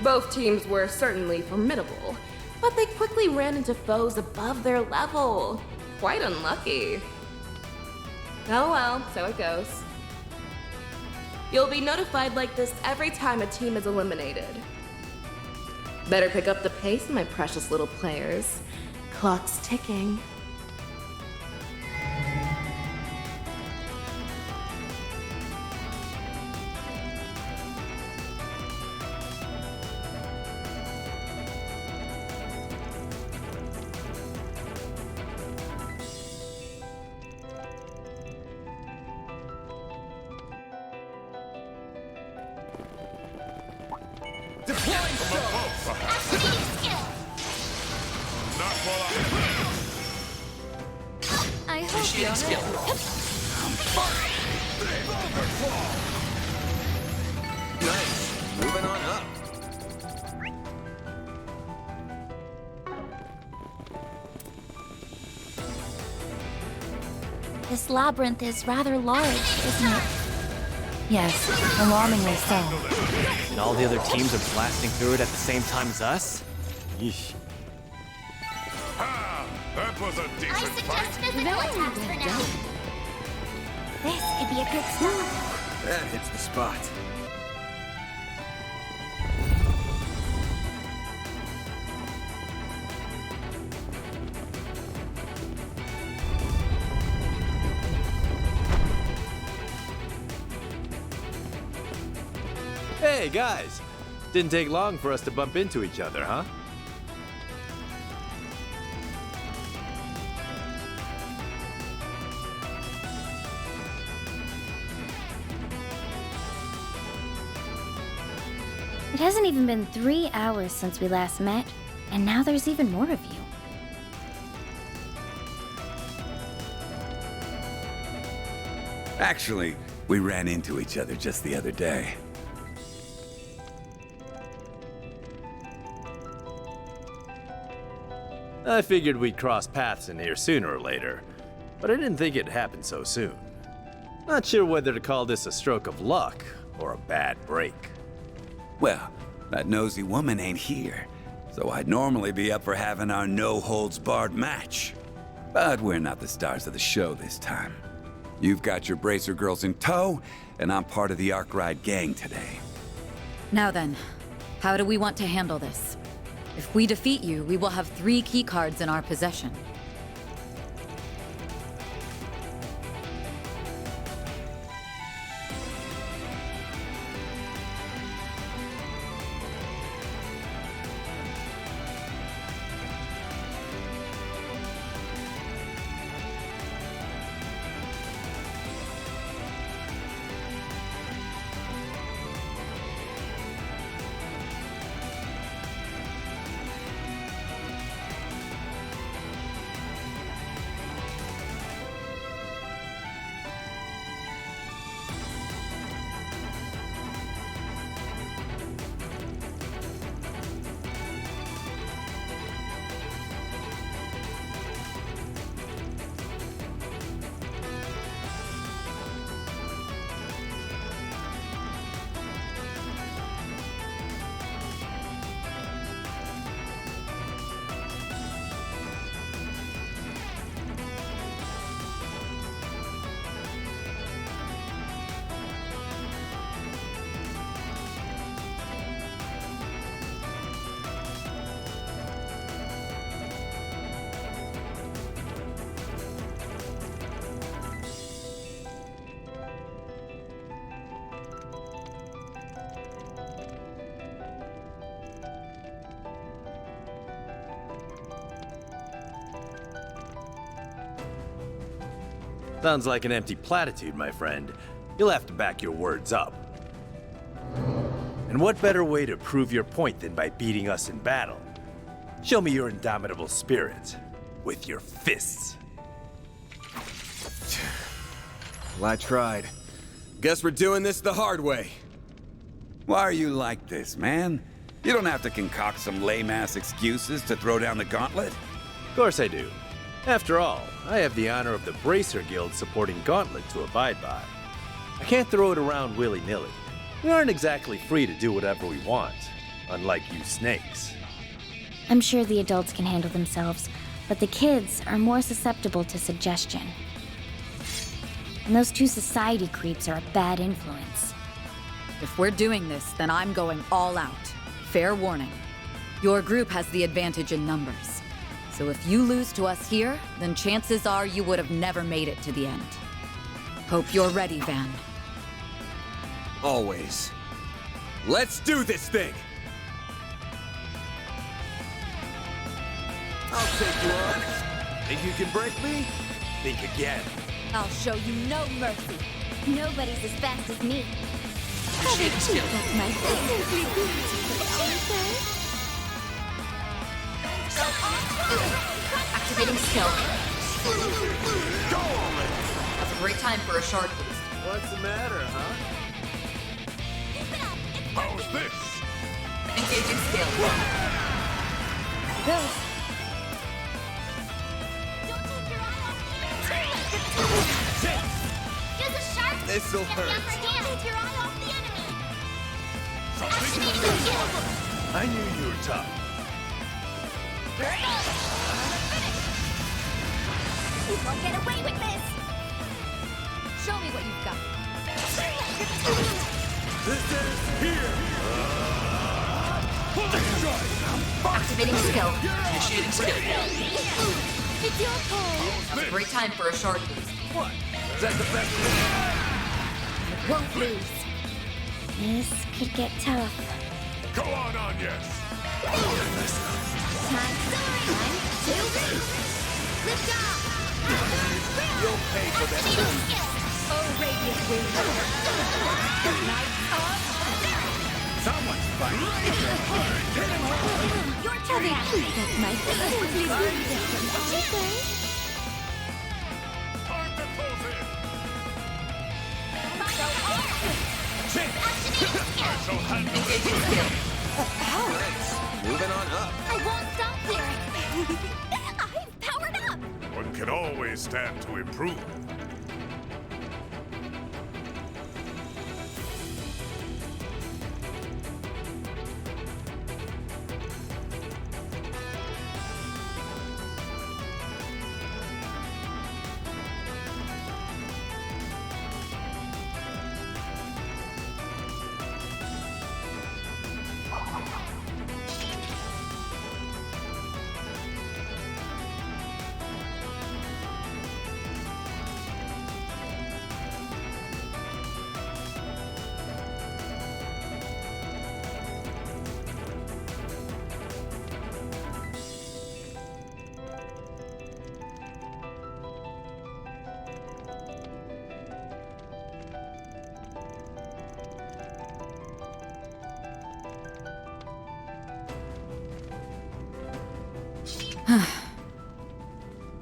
Both teams were certainly formidable, but they quickly ran into foes above their level. Quite unlucky. Oh well, so it goes. You'll be notified like this every time a team is eliminated. Better pick up the pace, my precious little players. Clock's ticking. I hope you're Nice. Moving on up. This labyrinth is rather large, isn't it? Yes, alarmingly so. And all the other teams are blasting through it at the same time as us? Yeesh. That was a decent fight. Physical attacks for now. This could be a good start. That hits the spot. Hey, guys! Didn't take long for us to bump into each other, huh? It hasn't even been 3 hours since we last met, and now there's even more of you. Actually, we ran into each other just the other day. I figured we'd cross paths in here sooner or later, but I didn't think it'd happen so soon. Not sure whether to call this a stroke of luck or a bad break. Well, that nosy woman ain't here, so I'd normally be up for having our no-holds-barred match. But we're not the stars of the show this time. You've got your Bracer girls in tow, and I'm part of the Arkwright gang today. Now then, how do we want to handle this? If we defeat you, we will have 3 keycards in our possession. Sounds like an empty platitude, my friend. You'll have to back your words up. And what better way to prove your point than by beating us in battle? Show me your indomitable spirit with your fists. Well, I tried. Guess we're doing this the hard way. Why are you like this, man? You don't have to concoct some lame-ass excuses to throw down the gauntlet. Of course I do. After all, I have the honor of the Bracer Guild supporting Gauntlet to abide by. I can't throw it around willy-nilly. We aren't exactly free to do whatever we want, unlike you snakes. I'm sure the adults can handle themselves, but the kids are more susceptible to suggestion. And those two society creeps are a bad influence. If we're doing this, then I'm going all out. Fair warning. Your group has the advantage in numbers. So if you lose to us here, then chances are you would have never made it to the end. Hope you're ready, Van. Always. Let's do this thing! I'll take you on. Think you can break me? Think again. I'll show you no mercy. Nobody's as fast as me. Activating skill. That's a great time for a shard boost. What's the matter, huh? How's this? Engaging skill. Goes. Use a sharp This'll get the hurt. upper hand. Take your eye off the enemy. I knew you were tough. You won't get away with this. Show me what you've got. This is here! Activating skill. Initiating skill. It's your call. That's a great time for a shard boost. What? Is that the best? Won't lose. This could get tough. Go on, yes. Time, 2, lift off. You'll pay for that. Oh, radiant wings. Someone's fighting. Your turn. That's my favorite. Time to close in. I shall handle this. Moving on up. I won't stop clearing. I'm powered up. One can always stand to improve.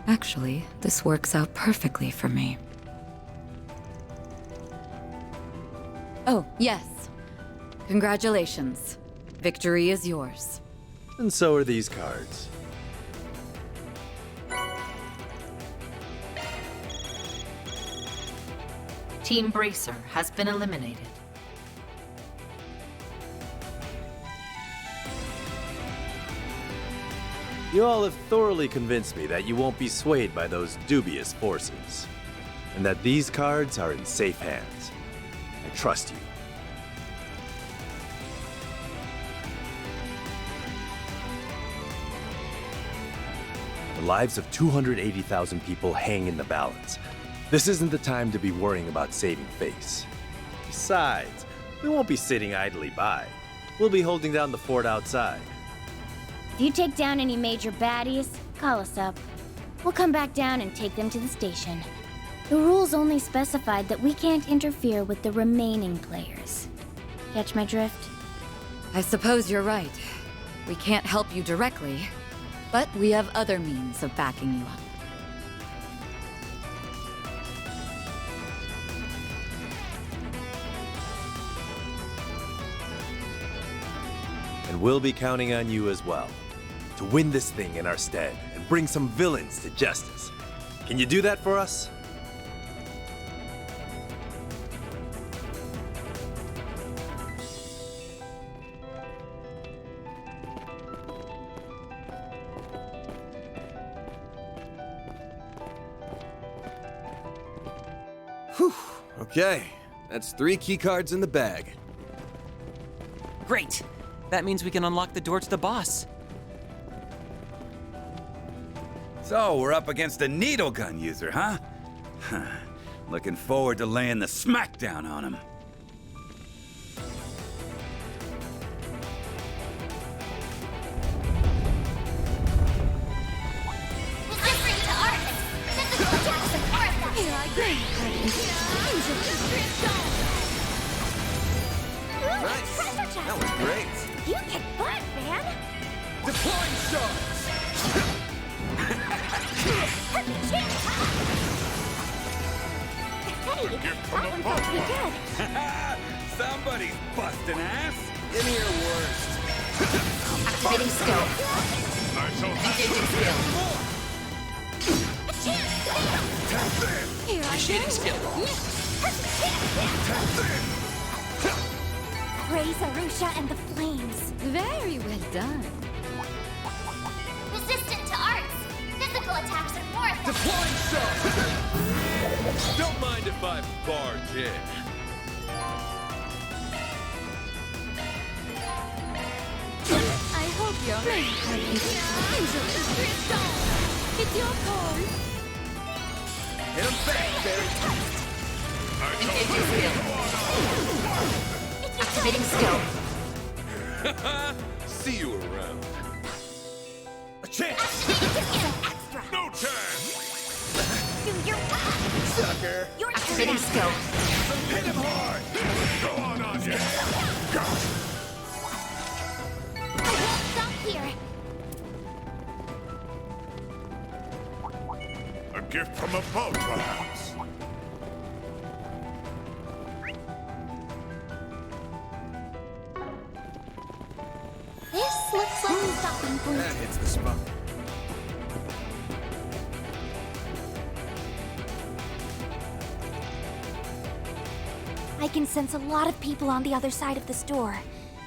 Actually, this works out perfectly for me. Oh, yes. Congratulations. Victory is yours. And so are these cards. Team Bracer has been eliminated. You all have thoroughly convinced me that you won't be swayed by those dubious forces, and that these cards are in safe hands. I trust you. The lives of 280,000 people hang in the balance. This isn't the time to be worrying about saving face. Besides, we won't be sitting idly by. We'll be holding down the fort outside. If you take down any major baddies, call us up. We'll come back down and take them to the station. The rules only specified that we can't interfere with the remaining players. Catch my drift? I suppose you're right. We can't help you directly, but we have other means of backing you up. And we'll be counting on you as well, to win this thing in our stead and bring some villains to justice. Can you do that for us? Whew. Okay, that's 3 keycards in the bag. Great! That means we can unlock the door to the boss. So, we're up against a needle gun user, huh? Looking forward to laying the smackdown on him. Nice! That was great! You kick butt, man! Deploying shards! Hey, that one felt pretty good. Somebody's busting ass. Give me your worst. Activating skill. Engaging skill. Initiating skill. Praise Arusha and the flames. Very well done. Resistant to arts. Physical attacks are more effective. Deploying shards! Don't mind if I barge in. I hope you're ready. It's your call. Hit him back, Barry! Engaging skill. Activating skill. See you around. A chance! Extra. No time! Do your Sucker! Your Activating skill. Hit him hard! Go on you! I won't stop here. A gift from above, perhaps. This looks like a stopping point. That hits the spot. I can sense a lot of people on the other side of this door,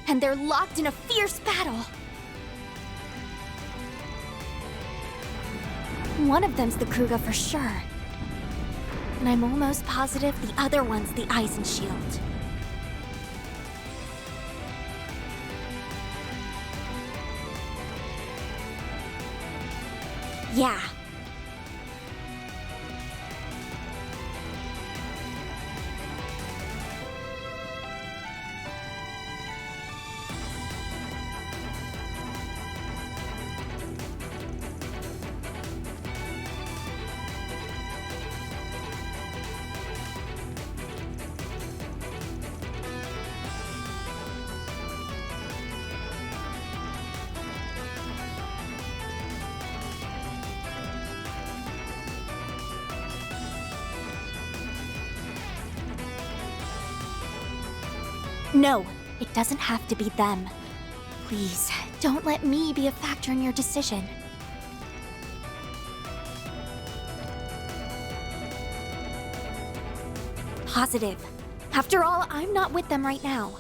and they're locked in a fierce battle. One of them's the Kruga for sure. And I'm almost positive the other one's the Eisen Shield. Yeah. No, it doesn't have to be them. Please, don't let me be a factor in your decision. Positive. After all, I'm not with them right now.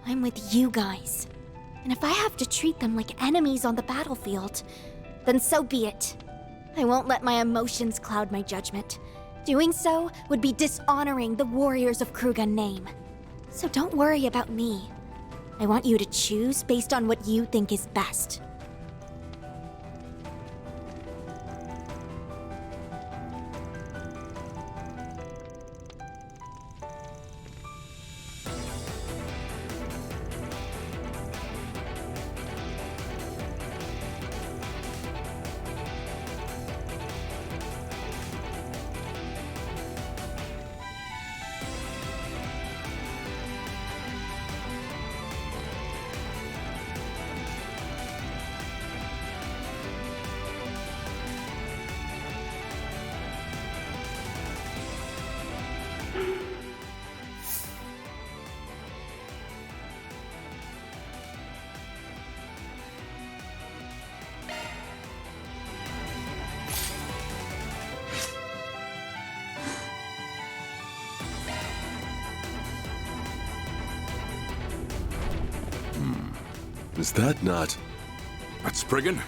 I'm with you guys. And if I have to treat them like enemies on the battlefield, then so be it. I won't let my emotions cloud my judgment. Doing so would be dishonoring the warriors of Krugan name. So don't worry about me. I want you to choose based on what you think is best. Is that not... That's Spriggan?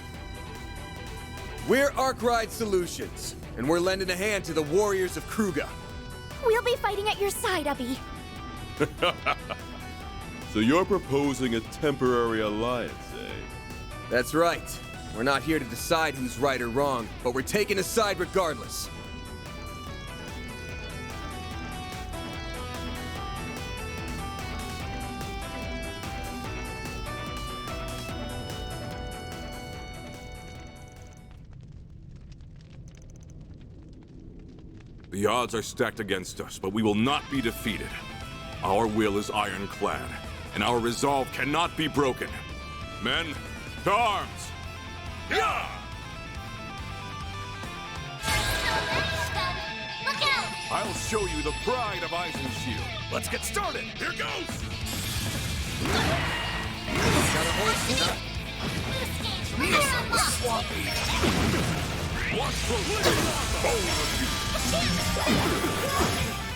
We're Arkride Solutions, and we're lending a hand to the warriors of Kruga. We'll be fighting at your side, Ubby. So you're proposing a temporary alliance, eh? That's right. We're not here to decide who's right or wrong, but we're taking a side regardless. The odds are stacked against us, but we will not be defeated. Our will is ironclad, and our resolve cannot be broken. Men, to arms! Yeah! Look out! I'll show you the pride of Eisenshield. Let's get started! Here goes! Watch for both of you!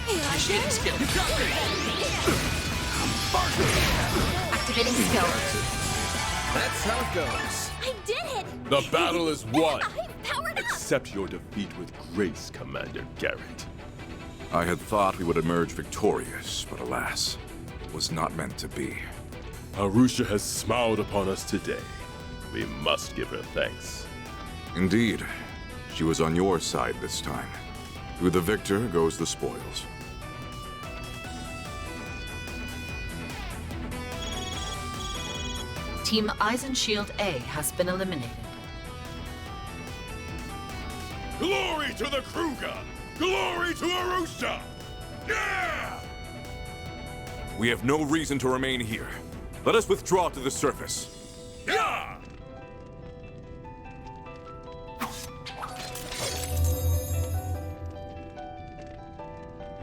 Initiating skill. Activating skill. That's how it goes. I did it! The battle is won! I'm powered up! Accept your defeat with grace, Commander Garrett. I had thought we would emerge victorious, but alas, it was not meant to be. Arusha has smiled upon us today. We must give her thanks. Indeed. She was on your side this time. To the victor goes the spoils. Team Eisenshield A has been eliminated. Glory to the Kruga! Glory to Arusha! Yeah! We have no reason to remain here. Let us withdraw to the surface. Yeah!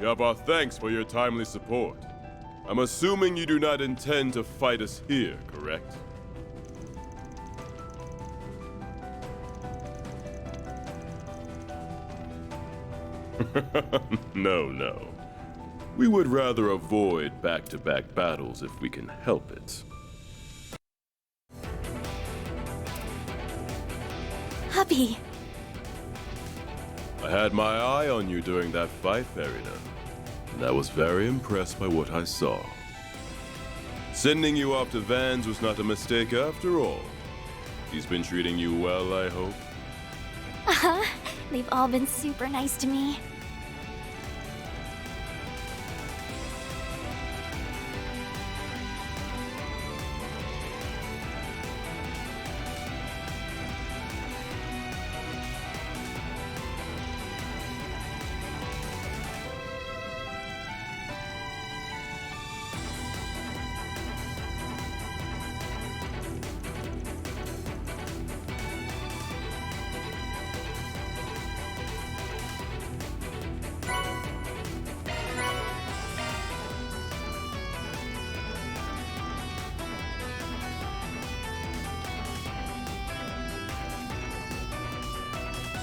You have our thanks for your timely support. I'm assuming you do not intend to fight us here, correct? No. We would rather avoid back-to-back battles if we can help it. Hubby. I had my eye on you during that fight, Farida, and I was very impressed by what I saw. Sending you off to Vans was not a mistake after all. He's been treating you well, I hope? Uh-huh. They've all been super nice to me.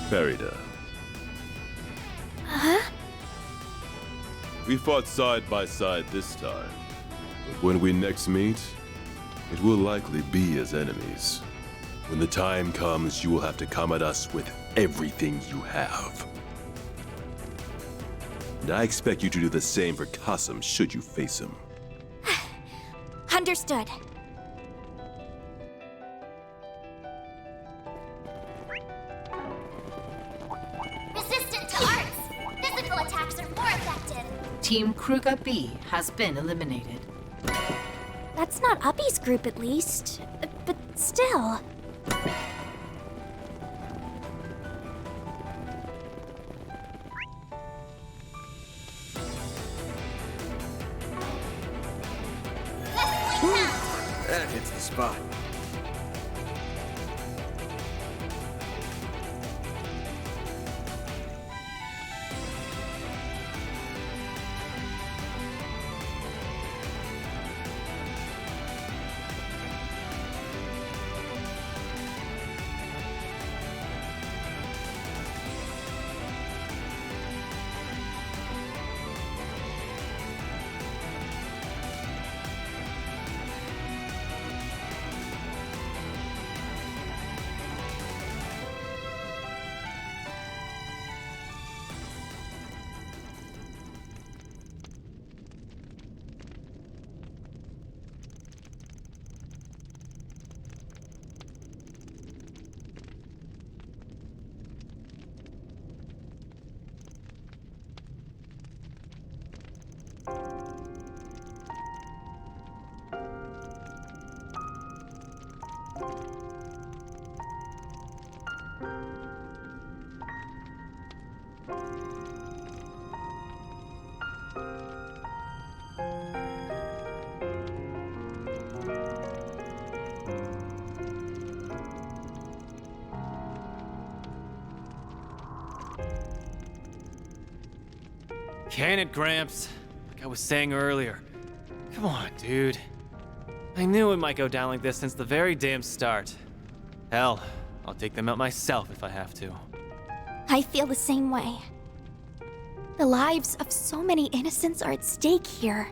Farida. Huh? We fought side by side this time, but when we next meet, it will likely be as enemies. When the time comes, you will have to come at us with everything you have. And I expect you to do the same for Qasim should you face him. Understood. Resistant to arts. Physical attacks are more effective. Team Kruga B has been eliminated. That's not Uppy's group, at least. But still. That hits the spot. Can it, Gramps? Like I was saying earlier. Come on, dude. I knew it might go down like this since the very damn start. Hell, I'll take them out myself if I have to. I feel the same way. The lives of so many innocents are at stake here.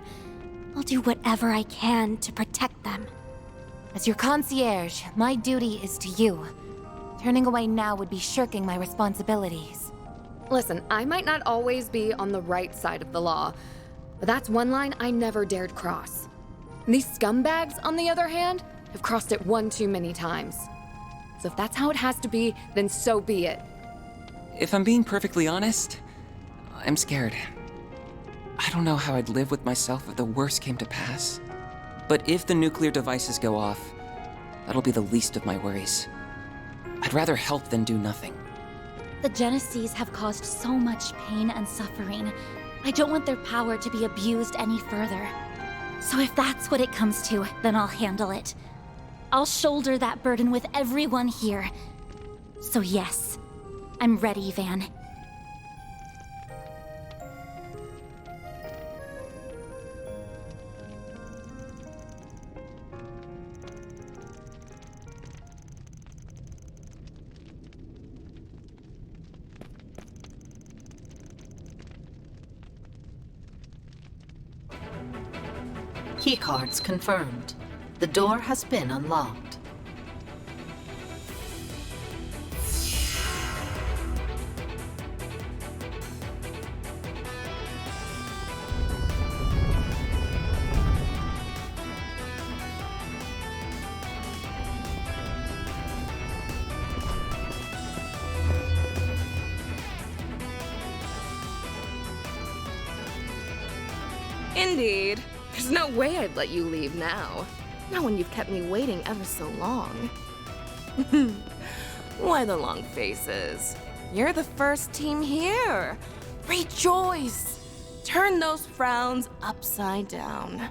I'll do whatever I can to protect them. As your concierge, my duty is to you. Turning away now would be shirking my responsibilities. Listen, I might not always be on the right side of the law, but that's one line I never dared cross. These scumbags, on the other hand, have crossed it one too many times. So if that's how it has to be, then so be it. If I'm being perfectly honest, I'm scared. I don't know how I'd live with myself if the worst came to pass. But if the nuclear devices go off, that'll be the least of my worries. I'd rather help than do nothing. The Genesees have caused so much pain and suffering. I don't want their power to be abused any further. So if that's what it comes to, then I'll handle it. I'll shoulder that burden with everyone here. So yes, I'm ready, Van. Keycards confirmed. The door has been unlocked. Indeed. There's no way I'd let you leave now. Not when you've kept me waiting ever so long. Why the long faces? You're the first team here. Rejoice! Turn those frowns upside down.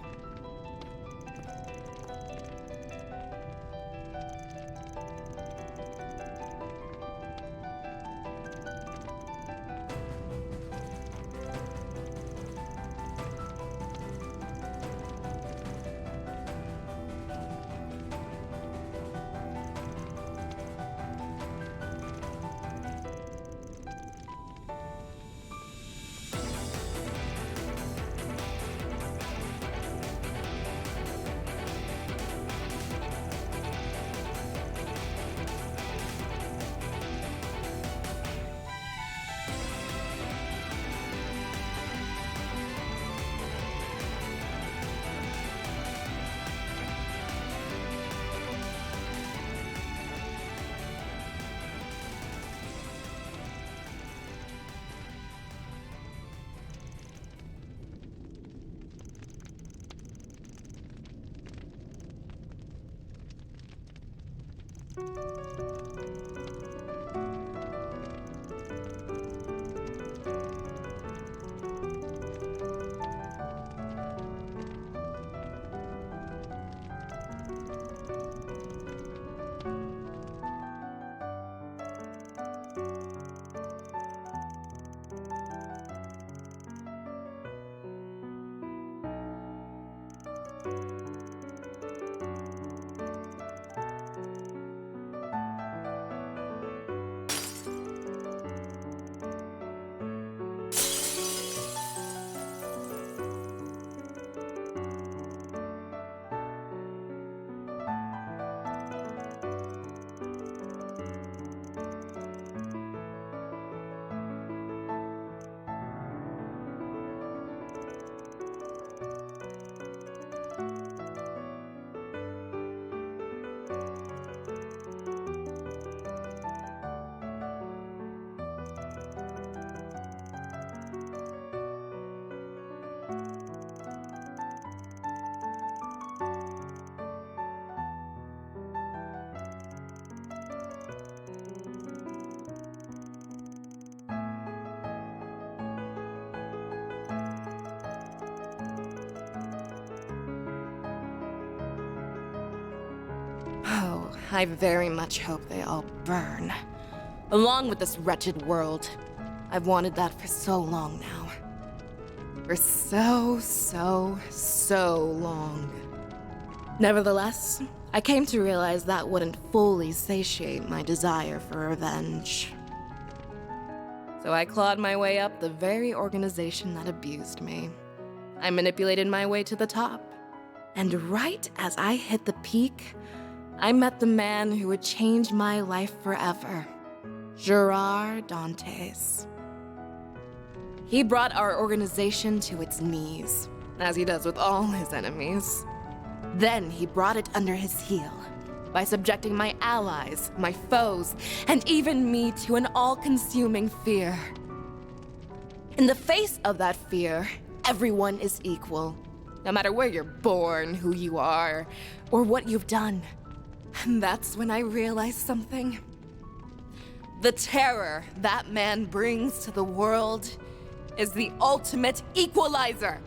Oh, I very much hope they all burn. Along with this wretched world. I've wanted that for so long now. For so long. Nevertheless, I came to realize that wouldn't fully satiate my desire for revenge. So I clawed my way up the very organization that abused me. I manipulated my way to the top. And right as I hit the peak, I met the man who would change my life forever. Gerard Dantes. He brought our organization to its knees, as he does with all his enemies. Then he brought it under his heel by subjecting my allies, my foes, and even me to an all-consuming fear. In the face of that fear, everyone is equal, no matter where you're born, who you are, or what you've done. And that's when I realized something. The terror that man brings to the world is the ultimate equalizer.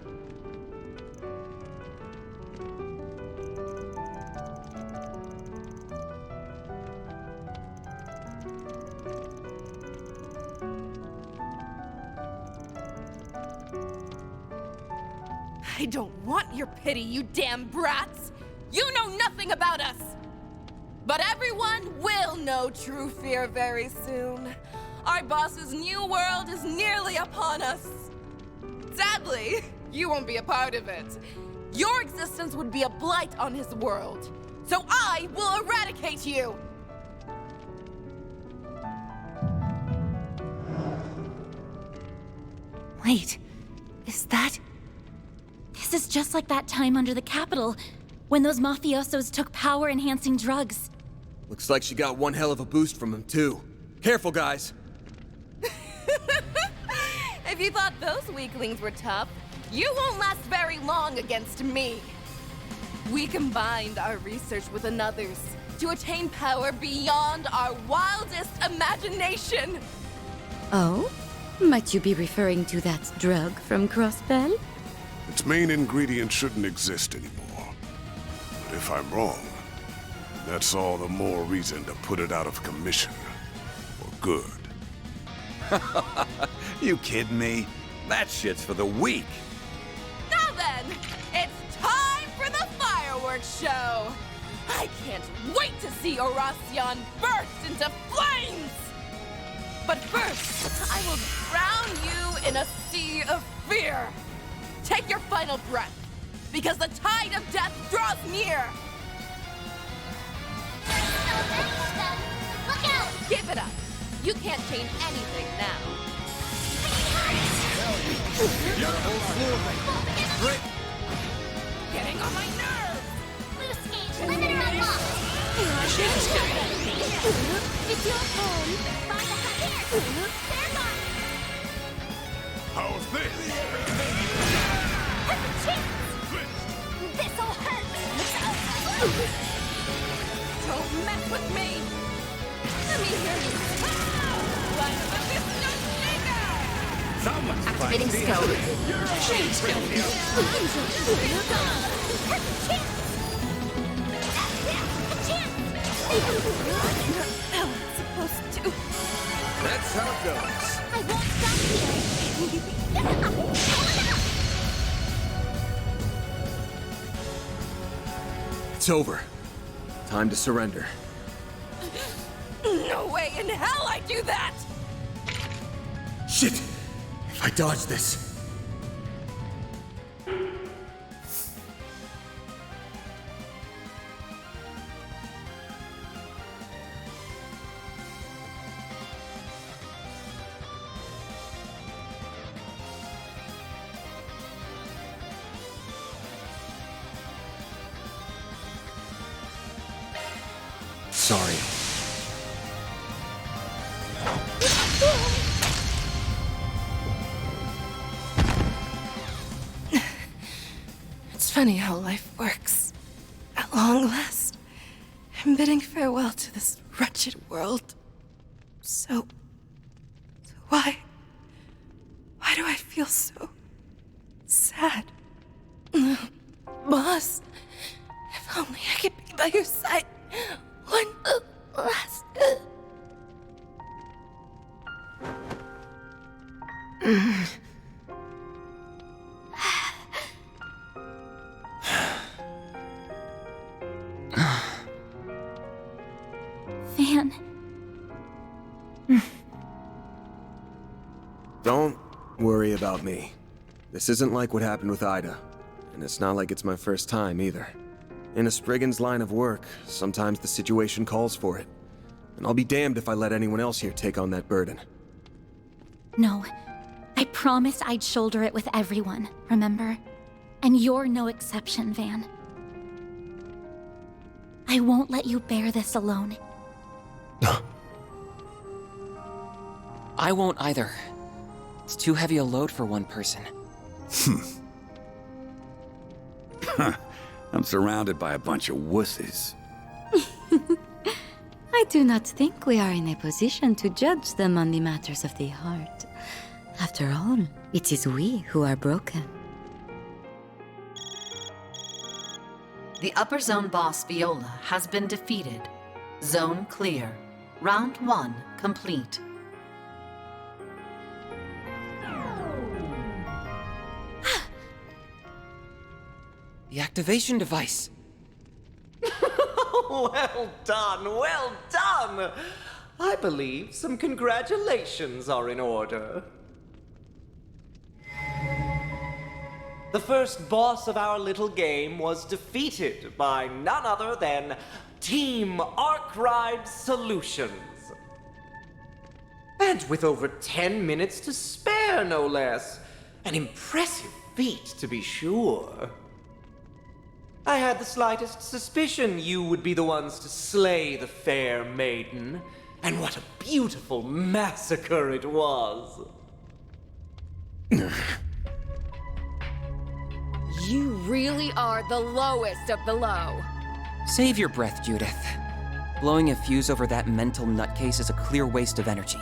I don't want your pity, you damn brats! You know nothing about us! But everyone will know true fear very soon. Our boss's new world is nearly upon us. Sadly, you won't be a part of it. Your existence would be a blight on his world. So I will eradicate you! Wait, is that... This is just like that time under the Capitol, when those mafiosos took power-enhancing drugs. Looks like she got one hell of a boost from him, too. Careful, guys! If you thought those weaklings were tough, you won't last very long against me. We combined our research with another's to attain power beyond our wildest imagination. Oh? Might you be referring to that drug from Crossbell? Its main ingredient shouldn't exist anymore. But if I'm wrong, that's all the more reason to put it out of commission. For good. You kidding me? That shit's for the weak. Now then, it's time for the fireworks show! I can't wait to see Oración burst into flames! But first, I will drown you in a sea of fear! Take your final breath, because the tide of death draws near! Look out! Give it up! You can't change anything now. You're a whole floor, mate. Great. Getting on my nerves! Loose gauge, limiter unlocked! It's your home. Find the here. Stand by. How's this? This'll hurt. Don't mess with me! Let me hear you. Like the Mr. Shaker! Someone's Activating skill. Change skill. How am I supposed to? That's how it goes. I won't stop here. It's over. Time to surrender. No way in hell I do that! Shit! If I dodge this... Sorry. It's funny how life works. At long last, I'm bidding farewell to this wretched world. So why do I feel so sad? Boss, if only I could be by your side One last. Van. Don't worry about me. This isn't like what happened with Ida, and it's not like it's my first time either. In a Spriggan's line of work, sometimes the situation calls for it, and I'll be damned if I let anyone else here take on that burden. No. I promised I'd shoulder it with everyone, remember? And you're no exception, Van. I won't let you bear this alone. I won't either. It's too heavy a load for one person. I'm surrounded by a bunch of wusses. I do not think we are in a position to judge them on the matters of the heart. After all, it is we who are broken. The upper zone boss Viola has been defeated. Zone clear. Round 1 complete. The activation device. Well done, well done! I believe some congratulations are in order. The first boss of our little game was defeated by none other than Team Arkride Solutions. And with over 10 minutes to spare, no less. An impressive feat, to be sure. I had the slightest suspicion you would be the ones to slay the fair maiden. And what a beautiful massacre it was. You really are the lowest of the low. Save your breath, Judith. Blowing a fuse over that mental nutcase is a clear waste of energy.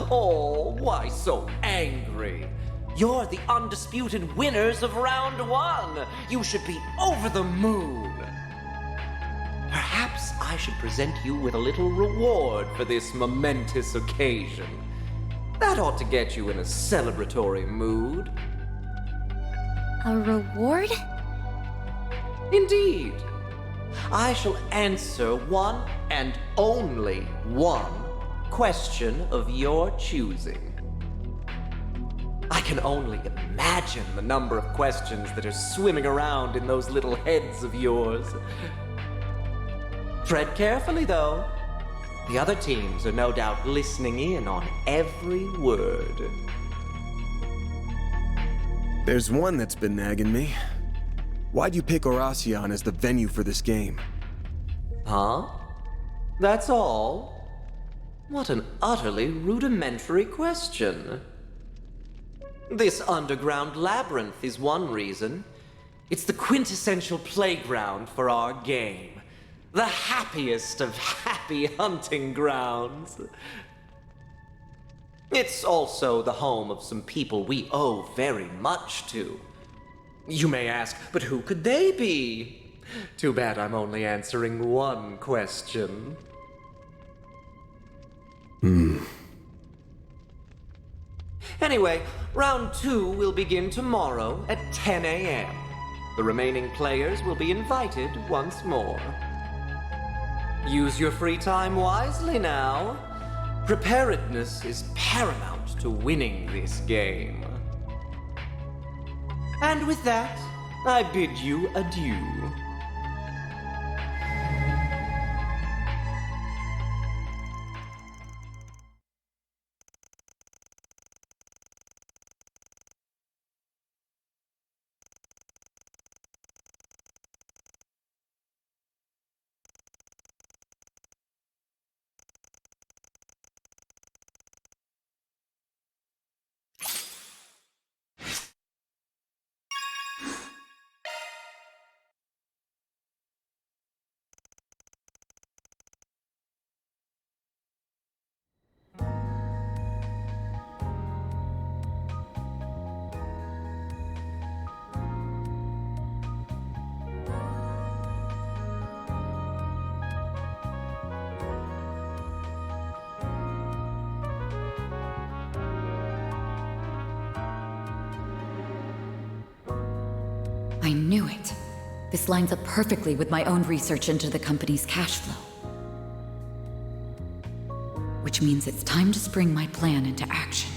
Oh, why so angry? You're the undisputed winners of round 1. You should be over the moon. Perhaps I should present you with a little reward for this momentous occasion. That ought to get you in a celebratory mood. A reward? Indeed. I shall answer one and only one question of your choosing. I can only imagine the number of questions that are swimming around in those little heads of yours. Tread carefully, though. The other teams are no doubt listening in on every word. There's one that's been nagging me. Why'd you pick Oración as the venue for this game? Huh? That's all? What an utterly rudimentary question. This underground labyrinth is one reason. It's the quintessential playground for our game. The happiest of happy hunting grounds. It's also the home of some people we owe very much to. You may ask, but who could they be? Too bad I'm only answering one question. Anyway, round 2 will begin tomorrow at 10 a.m. The remaining players will be invited once more. Use your free time wisely now. Preparedness is paramount to winning this game. And with that, I bid you adieu. I knew it. This lines up perfectly with my own research into the company's cash flow. Which means it's time to spring my plan into action.